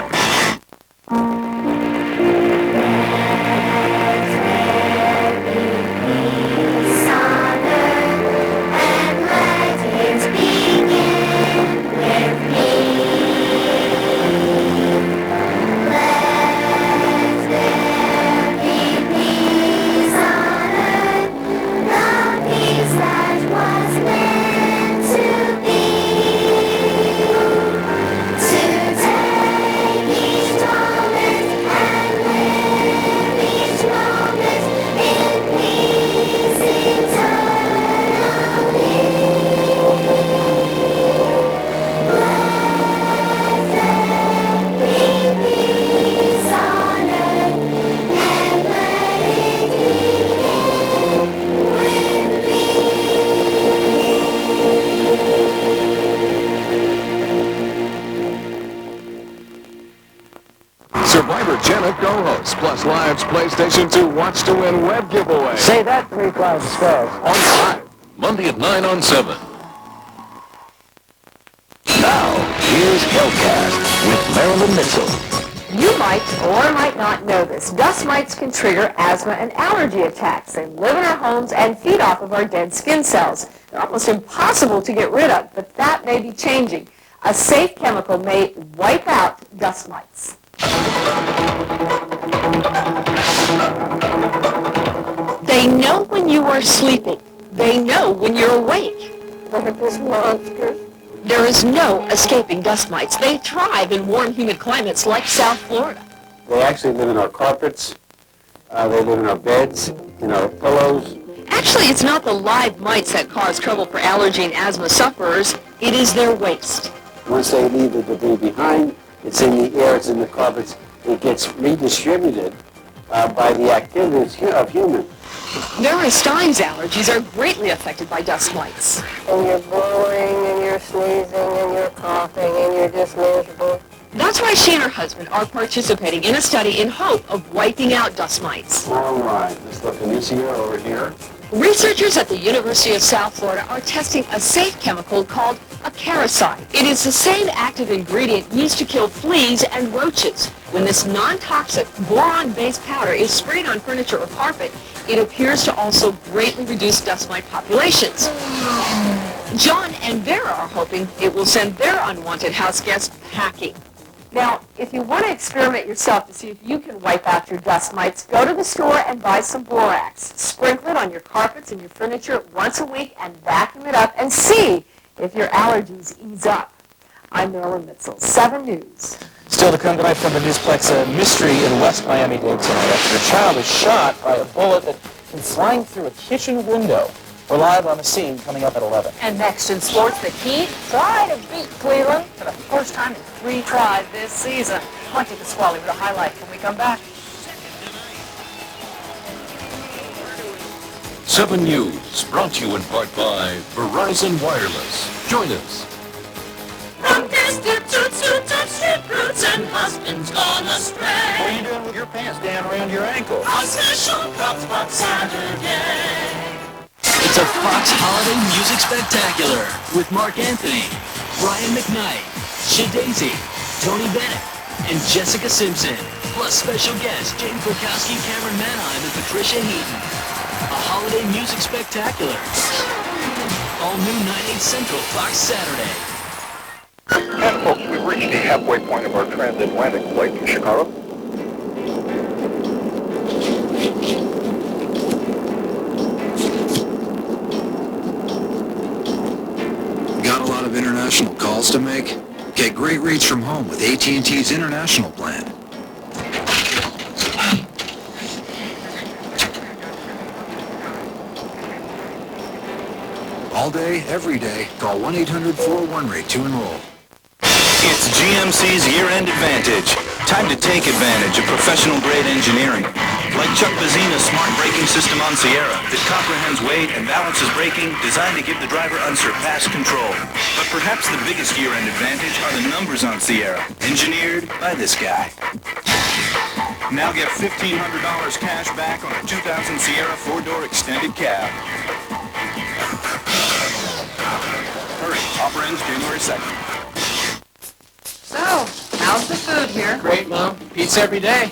Sports, plus Live's PlayStation 2 Watch to Win web giveaway. Say that 3 times fast. On 5, Monday at 9 on 7. Now, here's Hellcast with Marilyn Mitchell. You might or might not know this. Dust mites can trigger asthma and allergy attacks. They live in our homes and feed off of our dead skin cells. They're almost impossible to get rid of, but that may be changing. A safe chemical may wipe out dust mites. They know when you are sleeping. They know when you're awake. This monster. There is no escaping dust mites. They thrive in warm, humid climates like South Florida. They actually live in our carpets. They live in our beds, in our pillows. Actually, it's not the live mites that cause trouble for allergy and asthma sufferers. It is their waste. Once they leave the debris behind, it's in the air, it's in the carpets. It gets redistributed by the activities of humans. Stein's allergies are greatly affected by dust mites. And you're blowing, and you're sneezing, and you're coughing, and you're just miserable. That's why she and her husband are participating in a study in hope of wiping out dust mites. All right, let's look at this here over here. Researchers at the University of South Florida are testing a safe chemical called acaricide. It is the same active ingredient used to kill fleas and roaches. When this non-toxic boron-based powder is sprayed on furniture or carpet, it appears to also greatly reduce dust mite populations. John and Vera are hoping it will send their unwanted house guests packing. Now, if you want to experiment yourself to see if you can wipe out your dust mites, go to the store and buy some borax. Sprinkle it on your carpets and your furniture once a week and vacuum it up and see if your allergies ease up. I'm Marilyn Mitchell, 7 News. Still to come tonight from the Newsplex, a mystery in West Miami-Dade tonight after a child is shot by a bullet that came flying through a kitchen window. We're live on the scene coming up at 11. And next in sports, the Heat try to beat Cleveland for the first time in 3 tries this season. Monty Pasquale with a highlight when we come back. 7 News, brought to you in part by Verizon Wireless. Join us. From prostitutes to roots and husbands gone astray. What are you doing with your pants down around your ankle? A special Cups Box Saturday. It's a Fox Holiday Music Spectacular with Mark Anthony, Brian McKnight, Shadazy, Tony Bennett, and Jessica Simpson. Plus special guests James Bukowski, Cameron Manheim, and Patricia Heaton. A Holiday Music Spectacular. All new 9/8 Central Fox Saturday. And folks, we've reached the halfway point of our transatlantic flight to Chicago. Got a lot of international calls to make? Get great rates from home with AT&T's international plan. All day, every day, call 1-800-401-RATE to enroll. It's GMC's year-end advantage. Time to take advantage of professional-grade engineering. Like Chuck Bazina's smart braking system on Sierra that comprehends weight and balances braking, designed to give the driver unsurpassed control. But perhaps the biggest year-end advantage are the numbers on Sierra, engineered by this guy. Now get $1,500 cash back on a 2000 Sierra 4-door extended cab. Hurry, offer ends January 2nd. So, how's the food here? Great, Mom. Pizza every day.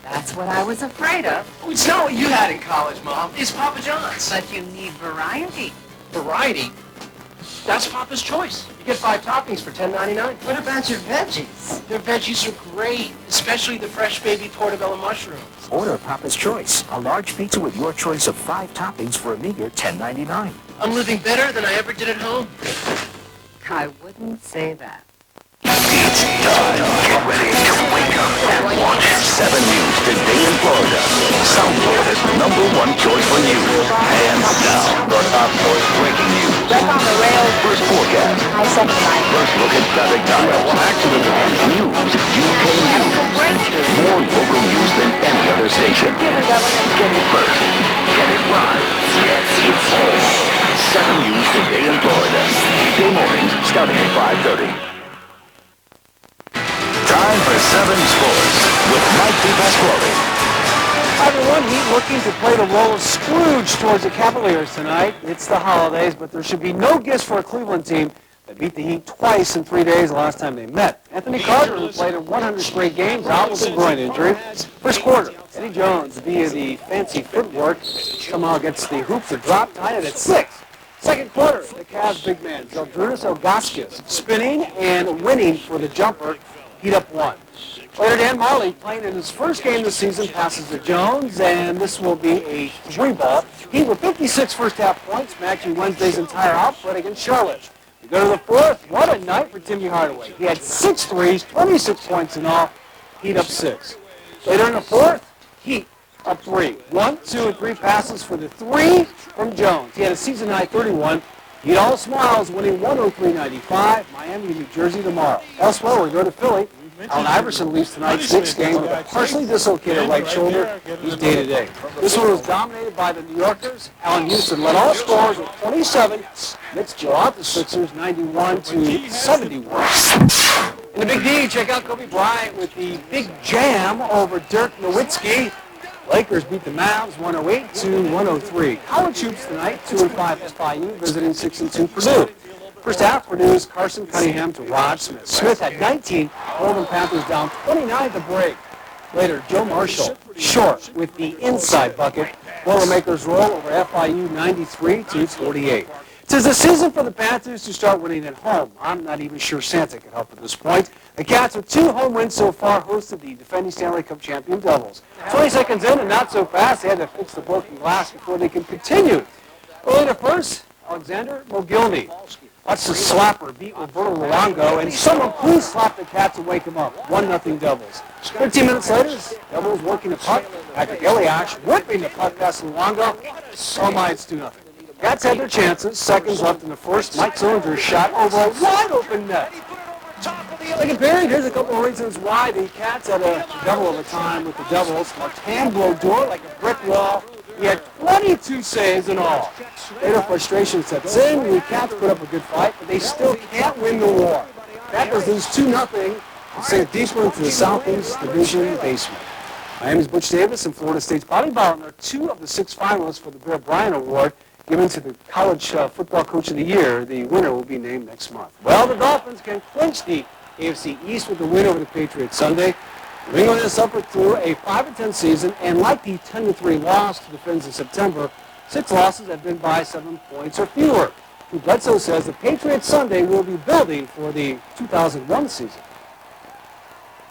That's what I was afraid of. Oh, it's not what you had in college, Mom. It's Papa John's. But you need variety. Variety? That's Papa's choice. You get 5 toppings for $10.99. What about your veggies? Their veggies are great, especially the fresh baby portobello mushrooms. Order Papa's Choice, a large pizza with your choice of 5 toppings for a meager $10.99. I'm living better than I ever did at home. I wouldn't say that. It's time. Get ready to wake up and watch 7 News today in Florida. South Florida's #1 choice for news. Hands down, the top choice breaking news. Back on the rails. First forecast. I second mine. First look at traffic times. Accident news. UK News. More local news than any other station. Get it first. Get it right. Yes, it's all. 7 News today in Florida. Weekday mornings starting at 5:30. Time for 7 Sports. with Mike DePasquale. Everyone, Heat looking to play the role of Scrooge towards the Cavaliers tonight. It's the holidays, but there should be no gifts for a Cleveland team that beat the Heat twice in 3 days the last time they met. Anthony Carter, who played in 100 straight games, out with a groin injury. First quarter, Eddie Jones, via the fancy footwork, somehow gets the hoop to drop, tied it at 6. Second quarter, the Cavs big man, Zydrunas Ilgauskas, spinning and winning for the jumper, Heat up 1. Later, Dan Marley, playing in his first game this season, passes to Jones, and this will be a 3-ball. Heat with 56 first-half points, matching Wednesday's entire output against Charlotte. We go to the fourth. What a night for Timmy Hardaway. He had 6 threes, 26 points in all. Heat up 6. Later in the fourth, Heat up 3. 1, 2, and 3 passes for the 3 from Jones. He had a season-high 31. Heat all smiles, winning 103-95. Miami, New Jersey tomorrow. Elsewhere, we go to Philly. Allen Iverson leaves tonight's 6th game with a partially dislocated right shoulder. He's day-to-day. This one was dominated by the New Yorkers. Allen Houston led all scorers with 27. Knicks blow out the Sixers 91-71. In the Big D, check out Kobe Bryant with the big jam over Dirk Nowitzki. Lakers beat the Mavs 108-103. College hoops tonight, 2-5 FIU visiting 6-2 Purdue. First half, Purdue's Carson Cunningham to Rod Smith. Smith had 19. Golden Panthers down 29 at the break. Later, Joe Marshall, short with the inside bucket. Boilermakers roll over FIU 93-48. Tis the season for the Panthers to start winning at home. I'm not even sure Santa can help at this point. The Cats, with 2 home wins so far, hosted the defending Stanley Cup champion Devils. 20 seconds in and not so fast. They had to fix the broken glass before they could continue. Later first, Alexander Mogilny. Watch the slapper beat Roberto Luongo, and someone please slap the Cats and wake him up. 1-0 Devils. 13 minutes later, Devils working the puck. Patrick Eliash whipping the puck past Luongo. Oh my, it's 2-0. Cats had their chances. Seconds left in the first. Mike Sillinger's shot over a wide-open net. Like a buried, here's a couple of reasons why the Cats had a double of a time with the Devils. Martin Brodeur like a brick wall. He had 22 saves in all. Later frustration sets in. The Cats put up a good fight, but they still can't win the war. Packers lose 2-0. Sink deeper into the Southeast Division basement. Miami's Butch Davis and Florida State's Bobby Bowden are 2 of the 6 finalists for the Bear Bryant Award given to the College Football Coach of the Year. The winner will be named next month. Well, the Dolphins can clinch the AFC East with the win over the Patriots Sunday. New England has suffered through a 5-10 season, and like the 10-3 loss to the Fins in September, 6 losses have been by 7 points or fewer. Drew Bledsoe says the Patriots Sunday will be building for the 2001 season.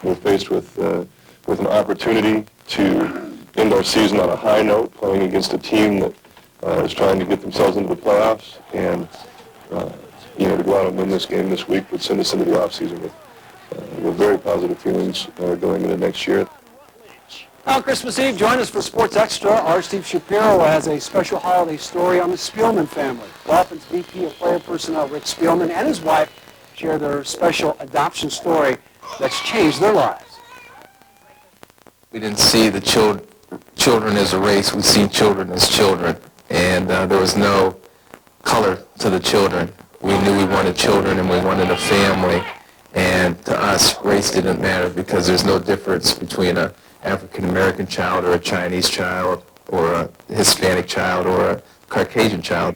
We're faced with an opportunity to end our season on a high note, playing against a team that is trying to get themselves into the playoffs, and to go out and win this game this week would send us into the offseason with very positive feelings going into next year. On Christmas Eve, join us for Sports Extra. Our Steve Shapiro has a special holiday story on the Spielman family. Dolphins VP of Player Personnel Rick Spielman and his wife share their special adoption story that's changed their lives. We didn't see the children as a race. We see children as children, and there was no color to the children. We knew we wanted children and we wanted a family, and to us, race didn't matter because there's no difference between an African-American child or a Chinese child or a Hispanic child or a Caucasian child.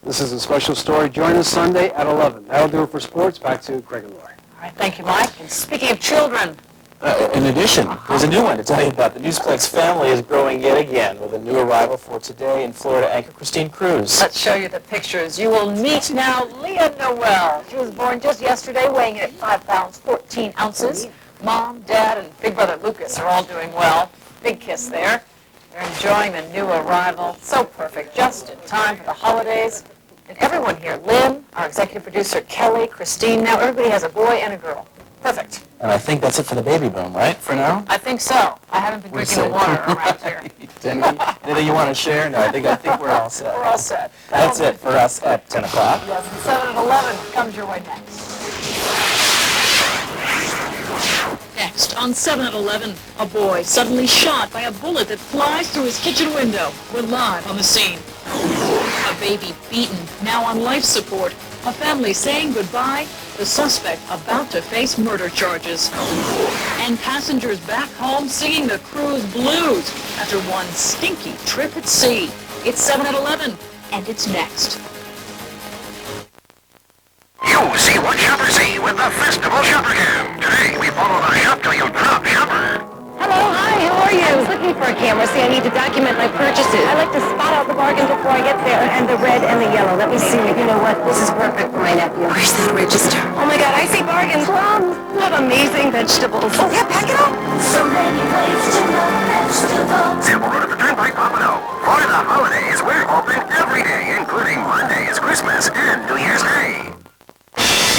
This is a special story. Join us Sunday at 11. That'll do it for sports. Back to Craig and Lori. All right, thank you, Mike. And speaking of children, In addition, there's a new one to tell you about. The Newsplex family is growing yet again with a new arrival for today in Florida anchor Christine Cruz. let's show you the pictures. You will meet now Leah Noel. She was born just yesterday, weighing in at 5 pounds, 14 ounces. Mom, Dad, and big brother Lucas are all doing well. Big kiss there. They're enjoying the new arrival. So perfect, just in time for the holidays. And everyone here, Lynn, our executive producer, Kelly, Christine, now everybody has a boy and a girl. Perfect. And I think that's it for the baby boom, right, for now? I think so. I haven't been drinking the water around here. Anything you want to share? No, I think we're all set. We're all set. That's it for us at 10 o'clock. Yes, and 7 and 11 comes your way next. Next, on 7 at 11, a boy suddenly shot by a bullet that flies through his kitchen window. We're live on the scene. A baby beaten, now on life support. A family saying goodbye, the suspect about to face murder charges. And passengers back home singing the cruise blues after one stinky trip at sea. It's 7 at 11, and it's next. You see what shoppers see with the Festival Shopper Cam. Today, we follow the shop till you drop shopper. Hello, hi, how are you? I was looking for a camera. See, I need to document my purchases. I like to spot out the bargains before I get there, and the red and the yellow. Let me see. You know what? This is perfect for my nephew. Where's that register? Oh my God, I see bargains. Plums. What amazing vegetables. Oh yeah, pack it up. So many ways to love vegetables. Sample Road at the Turnpike, Pompano. For the holidays, we're open every day, including Monday's Christmas and New Year's Day.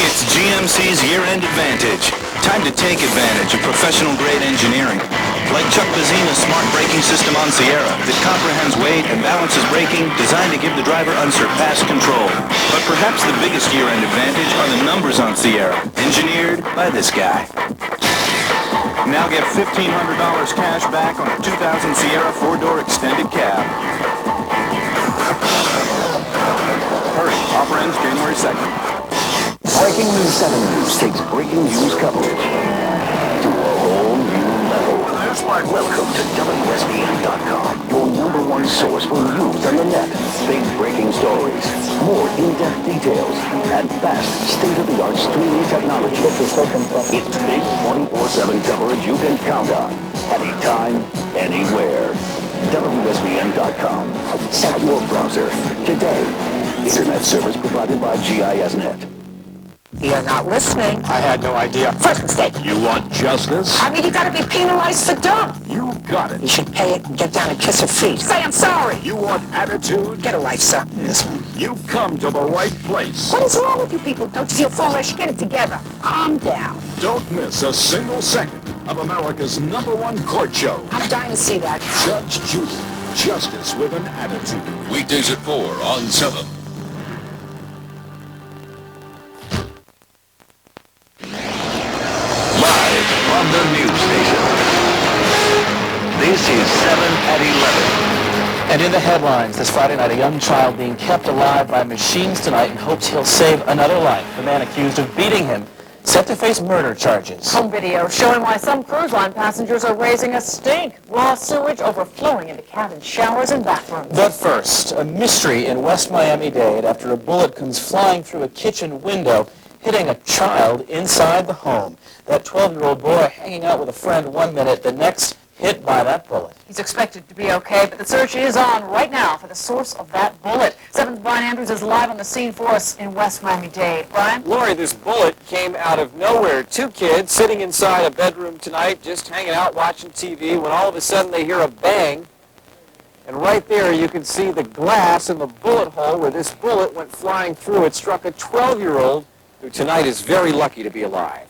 It's GMC's year-end advantage. Time to take advantage of professional-grade engineering. Like Chuck Bazina's smart braking system on Sierra that comprehends weight and balances braking, designed to give the driver unsurpassed control. But perhaps the biggest year-end advantage are the numbers on Sierra, engineered by this guy. Now get $1,500 cash back on a 2000 Sierra 4-door extended cab. Hurry, offer ends January 2nd. Breaking News 7 News takes breaking news coverage to a whole new level. Welcome to WSVN.com, your #1 source for news on the net. Big breaking stories, more in-depth details, and fast, state-of-the-art streaming technology. It's big 24/7 coverage you can count on, anytime, anywhere. WSVN.com. Set your browser today. Internet service provided by GISnet. You're not listening. I had no idea. First mistake. You want justice? I mean, you gotta be penalized for dumb. You got it. You should pay it and get down and kiss her feet. Say I'm sorry. You want attitude? Get a life, sir. Yes, ma'am. You've come to the right place. What is wrong with you people? Don't you feel foolish? Get it together. Calm down. Don't miss a single second of America's #1 court show. I'm dying to see that. Judge Judy. Justice with an attitude. Weekdays at 4 on 7. Live from the news station. This is 7 at 11. And in the headlines this Friday night, a young child being kept alive by machines tonight in hopes he'll save another life. The man accused of beating him set to face murder charges. Home video showing why some cruise line passengers are raising a stink. Raw sewage overflowing into cabin showers and bathrooms. But first, a mystery in West Miami-Dade after a bullet comes flying through a kitchen window, hitting a child inside the home. That 12-year-old boy hanging out with a friend one minute, the next hit by that bullet. He's expected to be okay, but the search is on right now for the source of that bullet. 7's Brian Andrews is live on the scene for us in West Miami-Dade. Brian? Lori, this bullet came out of nowhere. Two kids sitting inside a bedroom tonight, just hanging out watching TV, when all of a sudden they hear a bang. And right there you can see the glass in the bullet hole where this bullet went flying through. It struck a 12-year-old who tonight is very lucky to be alive.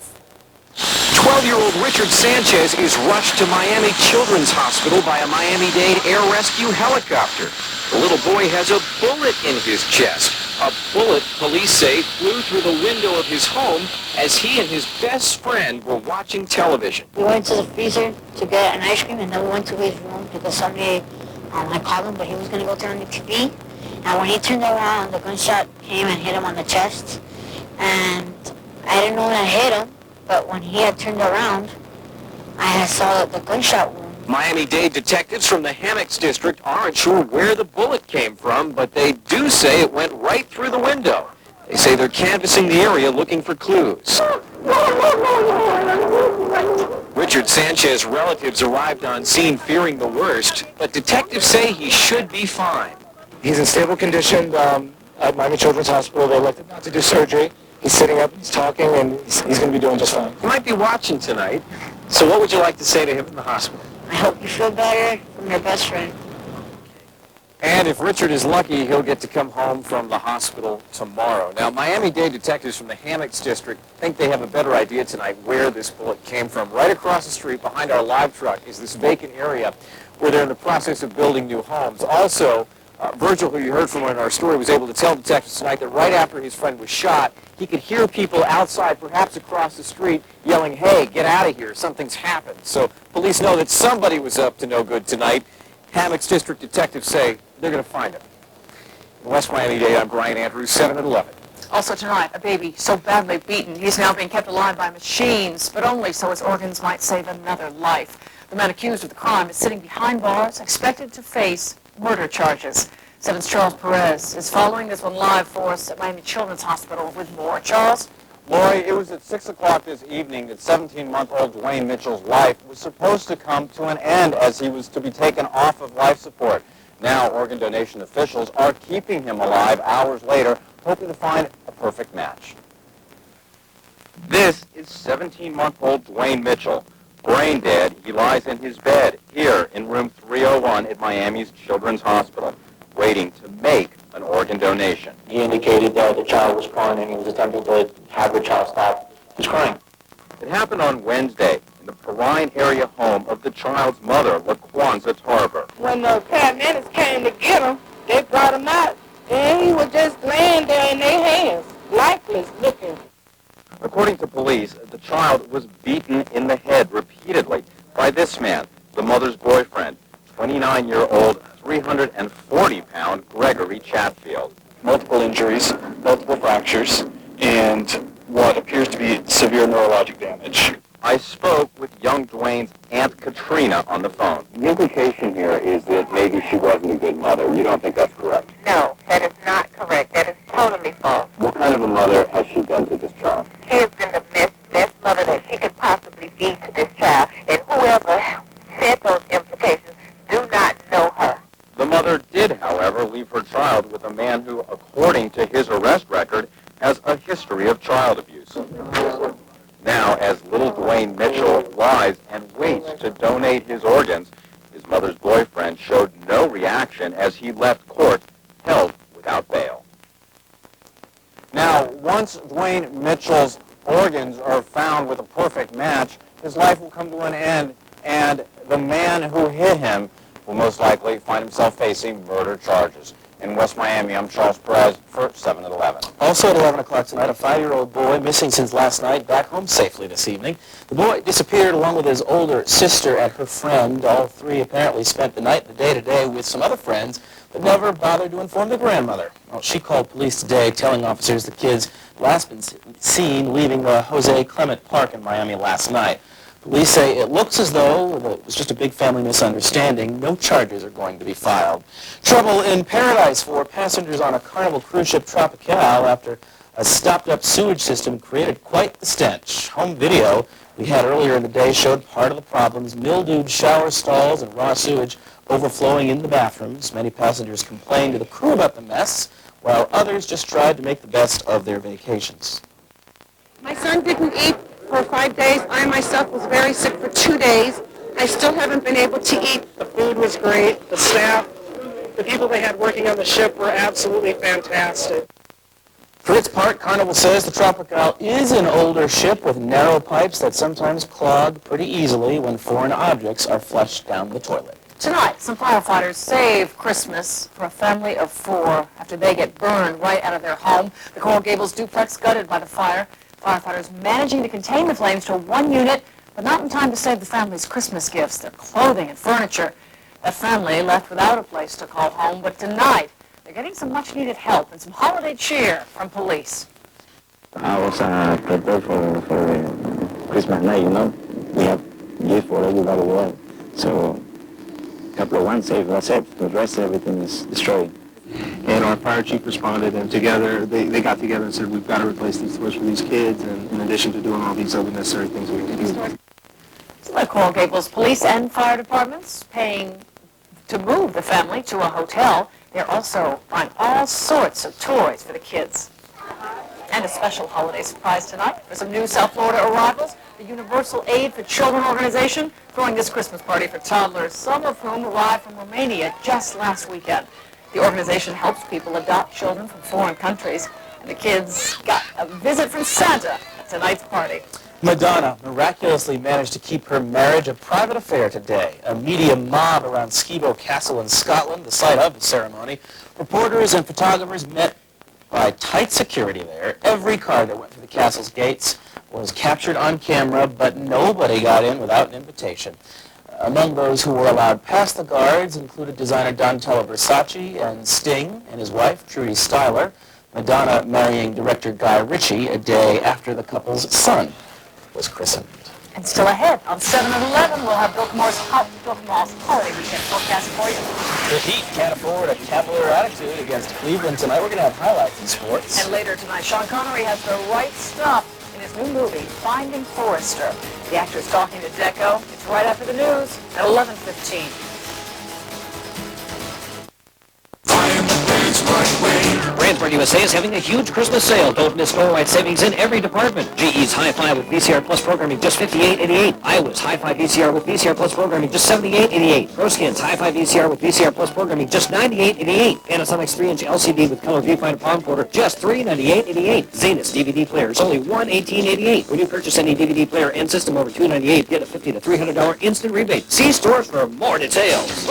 12-year-old Richard Sanchez is rushed to Miami Children's Hospital by a Miami-Dade air rescue helicopter. The little boy has a bullet in his chest. A bullet, police say, flew through the window of his home as he and his best friend were watching television. We went to the freezer to get an ice cream, and then we went to his room because somebody, I called him, but he was going to go turn on the TV. And when he turned around, the gunshot came and hit him on the chest. And I didn't know when I hit him, but when he had turned around, I saw the gunshot wound. Miami-Dade detectives from the Hammocks district aren't sure where the bullet came from, but they do say it went right through the window. They say they're canvassing the area looking for clues. Richard Sanchez's relatives arrived on scene fearing the worst, but detectives say he should be fine. He's in stable condition at Miami Children's Hospital. They elected not to do surgery. He's sitting up, he's talking, and he's going to be doing just fine. He might be watching tonight, so what would you like to say to him in the hospital? I hope you feel better from your best friend. And if Richard is lucky, he'll get to come home from the hospital tomorrow. Now, Miami-Dade detectives from the Hammocks district think they have a better idea tonight where this bullet came from. Right across the street behind our live truck is this vacant area where they're in the process of building new homes. Also, Virgil, who you heard from in our story, was able to tell detectives tonight that right after his friend was shot, he could hear people outside, perhaps across the street, yelling, "Hey, get out of here, something's happened." So police know that somebody was up to no good tonight. Hammocks district detectives say they're going to find him. In West Miami-Dade, I'm Brian Andrews, 7 at 11. Also tonight, a baby so badly beaten, he's now being kept alive by machines, but only so his organs might save another life. The man accused of the crime is sitting behind bars, expected to face murder charges. 7's Charles Perez is following this one live for us at Miami Children's Hospital with more. Charles? Lori, it was at 6 o'clock this evening that 17-month-old Dwayne Mitchell's life was supposed to come to an end as he was to be taken off of life support. Now, organ donation officials are keeping him alive hours later, hoping to find a perfect match. This is 17-month-old Dwayne Mitchell. Brain dead, he lies in his bed here in room 301 at Miami's Children's Hospital, waiting to make an organ donation. He indicated that the child was crying and he was attempting to have the child stop his crying. It happened on Wednesday in the Perrine area home of the child's mother, LaQuanza Tarver. When the paramedics came to get him, they brought him out, and he was just laying there in their hands, lifeless looking. According to police, the child was beaten in the head repeatedly by this man, the mother's boyfriend, 29-year-old, 340-pound Gregory Chatfield. Multiple injuries, multiple fractures, and what appears to be severe neurologic damage. I spoke with young Dwayne's Aunt Katrina on the phone. The implication here is that maybe she wasn't a good mother. You don't think that's correct? No, that is not correct. That is totally false. What kind of a mother has she been to this child? She has been the best mother that she could possibly be to this child, and whoever said those implications do not know her. The mother did, however, leave her child with a man who, according to his arrest record, has a history of child abuse. Now, as little Dwayne Mitchell lies and waits to donate his organs, his mother's boyfriend showed no reaction as he left court, held without bail. Now, once Dwayne Mitchell's organs are found with a perfect match, his life will come to an end, and the man who hit him will most likely find himself facing murder charges. In West Miami, I'm Charles Perez for 7 at 11. Also at 11 o'clock tonight, a 5-year-old boy missing since last night, back home safely this evening. The boy disappeared along with his older sister and her friend. All three apparently spent the night, the day today, with some other friends, but never bothered to inform their grandmother. Well, she called police today, telling officers the kids last been seen leaving the Jose Clement Park in Miami last night. Police say it looks as though it was just a big family misunderstanding. No charges are going to be filed. Trouble in paradise for passengers on a Carnival cruise ship Tropical after a stopped-up sewage system created quite the stench. Home video we had earlier in the day showed part of the problems: mildewed shower stalls and raw sewage overflowing in the bathrooms. Many passengers complained to the crew about the mess, while others just tried to make the best of their vacations. My son didn't eat for 5 days. I myself was very sick for 2 days. I still haven't been able to eat. The food was great. The staff, the people they had working on the ship were absolutely fantastic. For its part, Carnival says the Tropical is an older ship with narrow pipes that sometimes clog pretty easily when foreign objects are flushed down the toilet. Tonight, some firefighters save Christmas for a family of 4 after they get burned right out of their home. The Coral Gables duplex gutted by the fire. Firefighters managing to contain the flames to 1 unit, but not in time to save the family's Christmas gifts, their clothing and furniture. That family left without a place to call home, but tonight they're getting some much-needed help and some holiday cheer from police. I was prepared for Christmas night, you know. We have gifts for everybody there. So, a couple of ones saved, that's it. The rest, everything is destroyed. And our fire chief responded, and together, they got together and said, we've got to replace these doors for these kids, and in addition to doing all these other necessary things we can do. So like Coral Gables police and fire departments paying to move the family to a hotel, they're also buying all sorts of toys for the kids. And a special holiday surprise tonight for some new South Florida arrivals. The Universal Aid for Children organization throwing this Christmas party for toddlers, some of whom arrived from Romania just last weekend. The organization helps people adopt children from foreign countries, and the kids got a visit from Santa at tonight's party. Madonna miraculously managed to keep her marriage a private affair today. A media mob around Skibo Castle in Scotland, the site of the ceremony. Reporters and photographers met by tight security there. Every car that went through the castle's gates was captured on camera, but nobody got in without an invitation. Among those who were allowed past the guards included designer Donatella Versace and Sting and his wife, Trudy Styler. Madonna marrying director Guy Ritchie a day after the couple's son was christened. And still ahead, on 7 and 11, we'll have Bill Kamor's holiday weekend forecast for you. The Heat can't afford a cavalier attitude against Cleveland tonight. We're going to have highlights in sports. And later tonight, Sean Connery has the right stuff in his new movie, Finding Forrester. The actor is talking to Deco. It's right after the news at 11:15. Transport USA is having a huge Christmas sale. Don't miss store-wide savings in every department. GE's Hi-Fi with VCR Plus programming just $58.88. Iowa's Hi-Fi VCR with VCR Plus programming just $78.88. ProSkin's Hi-Fi VCR with VCR Plus programming just $98.88. Panasonic's 3-inch LCD with color viewfinder palm quarter just $398.88. Zenith's DVD players only $118.88. When you purchase any DVD player and system over $298, get a $50 to $300 instant rebate. See stores for more details.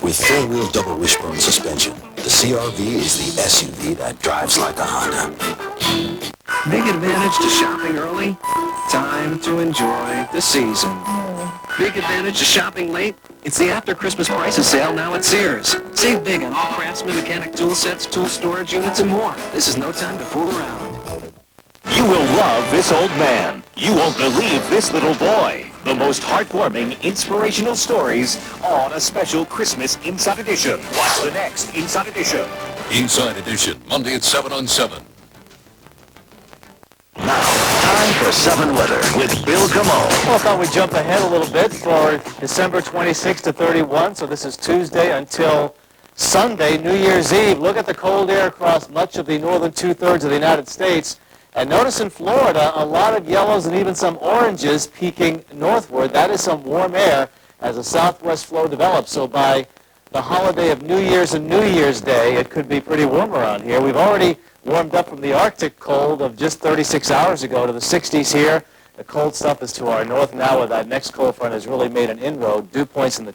With four-wheel double wishbone suspension, the CR-V is the SUV that drives like a Honda. Big advantage to shopping early? Time to enjoy the season. Big advantage to shopping late? It's the after Christmas prices sale now at Sears. Save big on all Craftsman mechanic tool sets, tool storage units, and more. This is no time to fool around. You will love this old man. You won't believe this little boy. The most heartwarming, inspirational stories on a special Christmas Inside Edition. Watch the next Inside Edition. Inside Edition, Monday at 7 on 7. Time for 7 weather with Bill Kamol. Well, I thought we'd jump ahead a little bit for December 26 to 31. So this is Tuesday until Sunday, New Year's Eve. Look at the cold air across much of the northern two-thirds of the United States. And notice in Florida, a lot of yellows and even some oranges peeking northward. That is some warm air as a southwest flow develops. So by the holiday of New Year's and New Year's Day, it could be pretty warm around here. We've already warmed up from the Arctic cold of just 36 hours ago to the 60s here. The cold stuff is to our north now, where that next cold front has really made an inroad. Dew points in the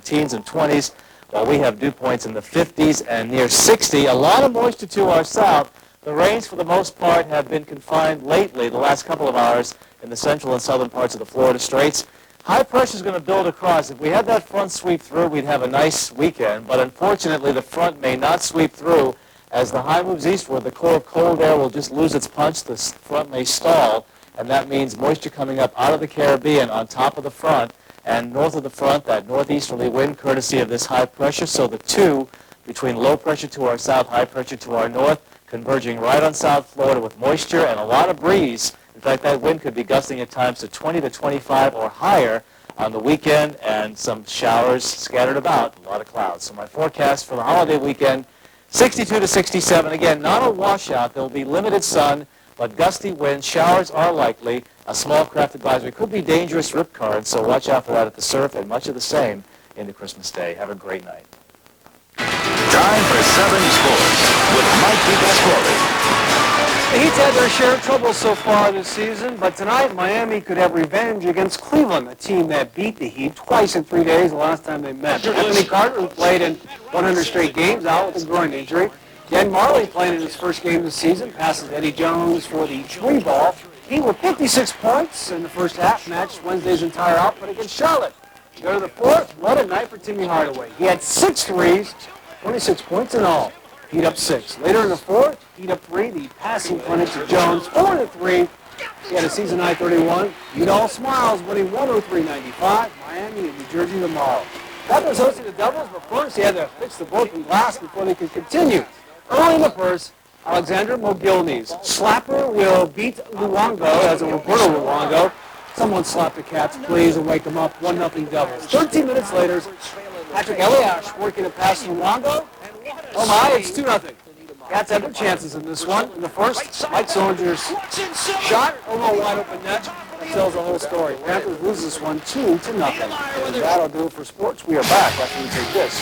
teens and 20s, while we have dew points in the 50s and near 60. A lot of moisture to our south. The rains, for the most part, have been confined lately, the last couple of hours, in the central and southern parts of the Florida Straits. High pressure is going to build across. If we had that front sweep through, we'd have a nice weekend. But unfortunately, the front may not sweep through. As the high moves eastward, the core of cold air will just lose its punch. The front may stall, and that means moisture coming up out of the Caribbean on top of the front. And north of the front, that northeasterly wind courtesy of this high pressure. So the two, between low pressure to our south, high pressure to our north, converging right on South Florida with moisture and a lot of breeze. In fact, that wind could be gusting at times to 20 to 25 or higher on the weekend, and some showers scattered about, a lot of clouds. So my forecast for the holiday weekend, 62 to 67. Again, not a washout. There will be limited sun, but gusty winds. Showers are likely. A small craft advisory could be dangerous rip currents, so watch out for that at the surf, and much of the same into Christmas Day. Have a great night. Time for 7 Sports with Mike DeGascori. The Heat's had their share of trouble so far this season, but tonight Miami could have revenge against Cleveland, a team that beat the Heat twice in 3 days the last time they met. Anthony Carter, who played in 100 straight games, out with a groin injury. Ken Marley playing in his first game this season, passes Eddie Jones for the 3-ball. He with 56 points in the first half, matched Wednesday's entire output against Charlotte. Go to the fourth, what a night for Timmy Hardaway. He had 6 threes, 26 points in all. Heat up 6. Later in the fourth, Heat up 3. The passing clinic to Jones, 4 to 3. He had a season high 31. Heat all smiles, winning 103-95. Miami and New Jersey tomorrow. Raptors hosting the Devils, but first he had to fix the broken glass before they could continue. Early in the first, Alexander Mogilny's slapper will beat Luongo, as in Roberto Luongo. Someone slap the Cats, please, and wake them up. 1-0 Devils. 13 minutes later, Patrick Eliash working a pass to Luongo. Oh my, it's 2-0. Cats had their chances in this one. In the first, Mike Solinger's shot over a wide open net. That tells the whole story. Panthers lose this one 2-0. And that'll do it for sports. We are back after we take this.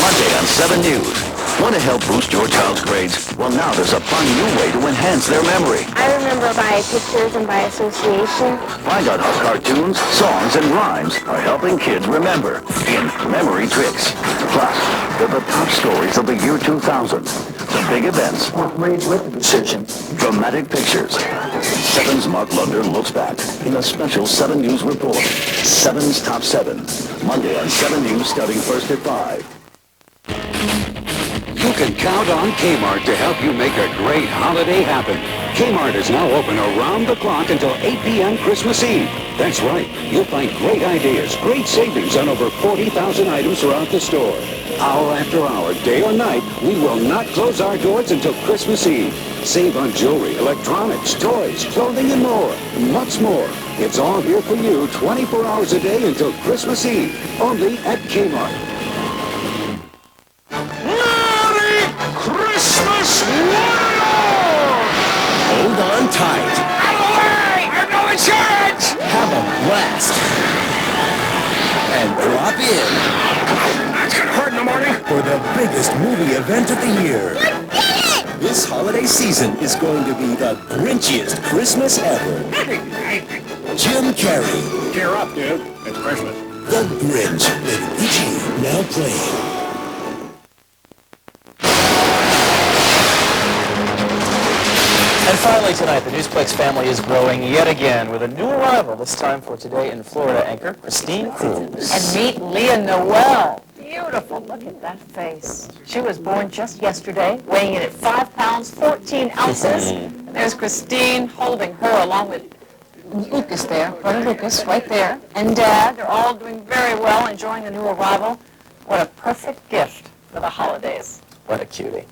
Monday on 7 News. Want to help boost your child's grades? Well, now there's a fun new way to enhance their memory. I remember by pictures and by association. Find out how cartoons, songs, and rhymes are helping kids remember in Memory Tricks. Plus, they're the top stories of the year 2000. The big events. What grades with the decision? Dramatic pictures. 7's Mark Lunder looks back in a special 7 News report. 7's Top 7. Monday on 7 News starting first at 5. You can count on Kmart to help you make a great holiday happen. Kmart is now open around the clock until 8 p.m. Christmas Eve. That's right. You'll find great ideas, great savings on over 40,000 items throughout the store. Hour after hour, day or night, we will not close our doors until Christmas Eve. Save on jewelry, electronics, toys, clothing, and more. Much more. It's all here for you 24 hours a day until Christmas Eve. Only at Kmart. Christmas Warrior! Hold on tight. Out of the way! I have no insurance! Have a blast. And drop in. That's gonna hurt in the morning. For the biggest movie event of the year. This holiday season is going to be the Grinchiest Christmas ever. Jim Carrey. Cheer up, dude. It's Christmas. The Grinch. Rated PG. Now playing. And finally tonight, the Newsplex family is growing yet again with a new arrival, this time for Today in Florida anchor, Christine Cruz. And meet Leah Noel. Beautiful. Look at that face. She was born just yesterday, weighing in at 5 pounds, 14 ounces. And there's Christine holding her along with Lucas there, brother Lucas, right there, and Dad. They're all doing very well, enjoying the new arrival. What a perfect gift for the holidays. What a cutie.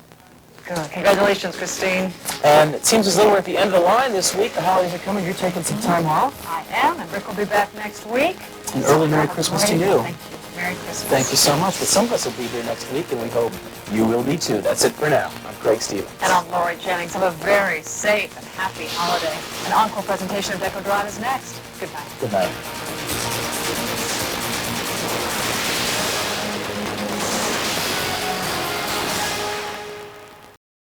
Good. Congratulations, Christine. And it seems as though we're at the end of the line this week. The holidays are coming. You're taking some time off. I am, and Rick will be back next week. An early Merry Christmas to you. Thank you. Merry Christmas. Thank you so much. But some of us will be here next week, and we hope you will be too. That's it for now. I'm Craig Stevens. And I'm Lori Jennings. Have a very safe and happy holiday. An encore presentation of Deco Drive is next. Good night. Good night.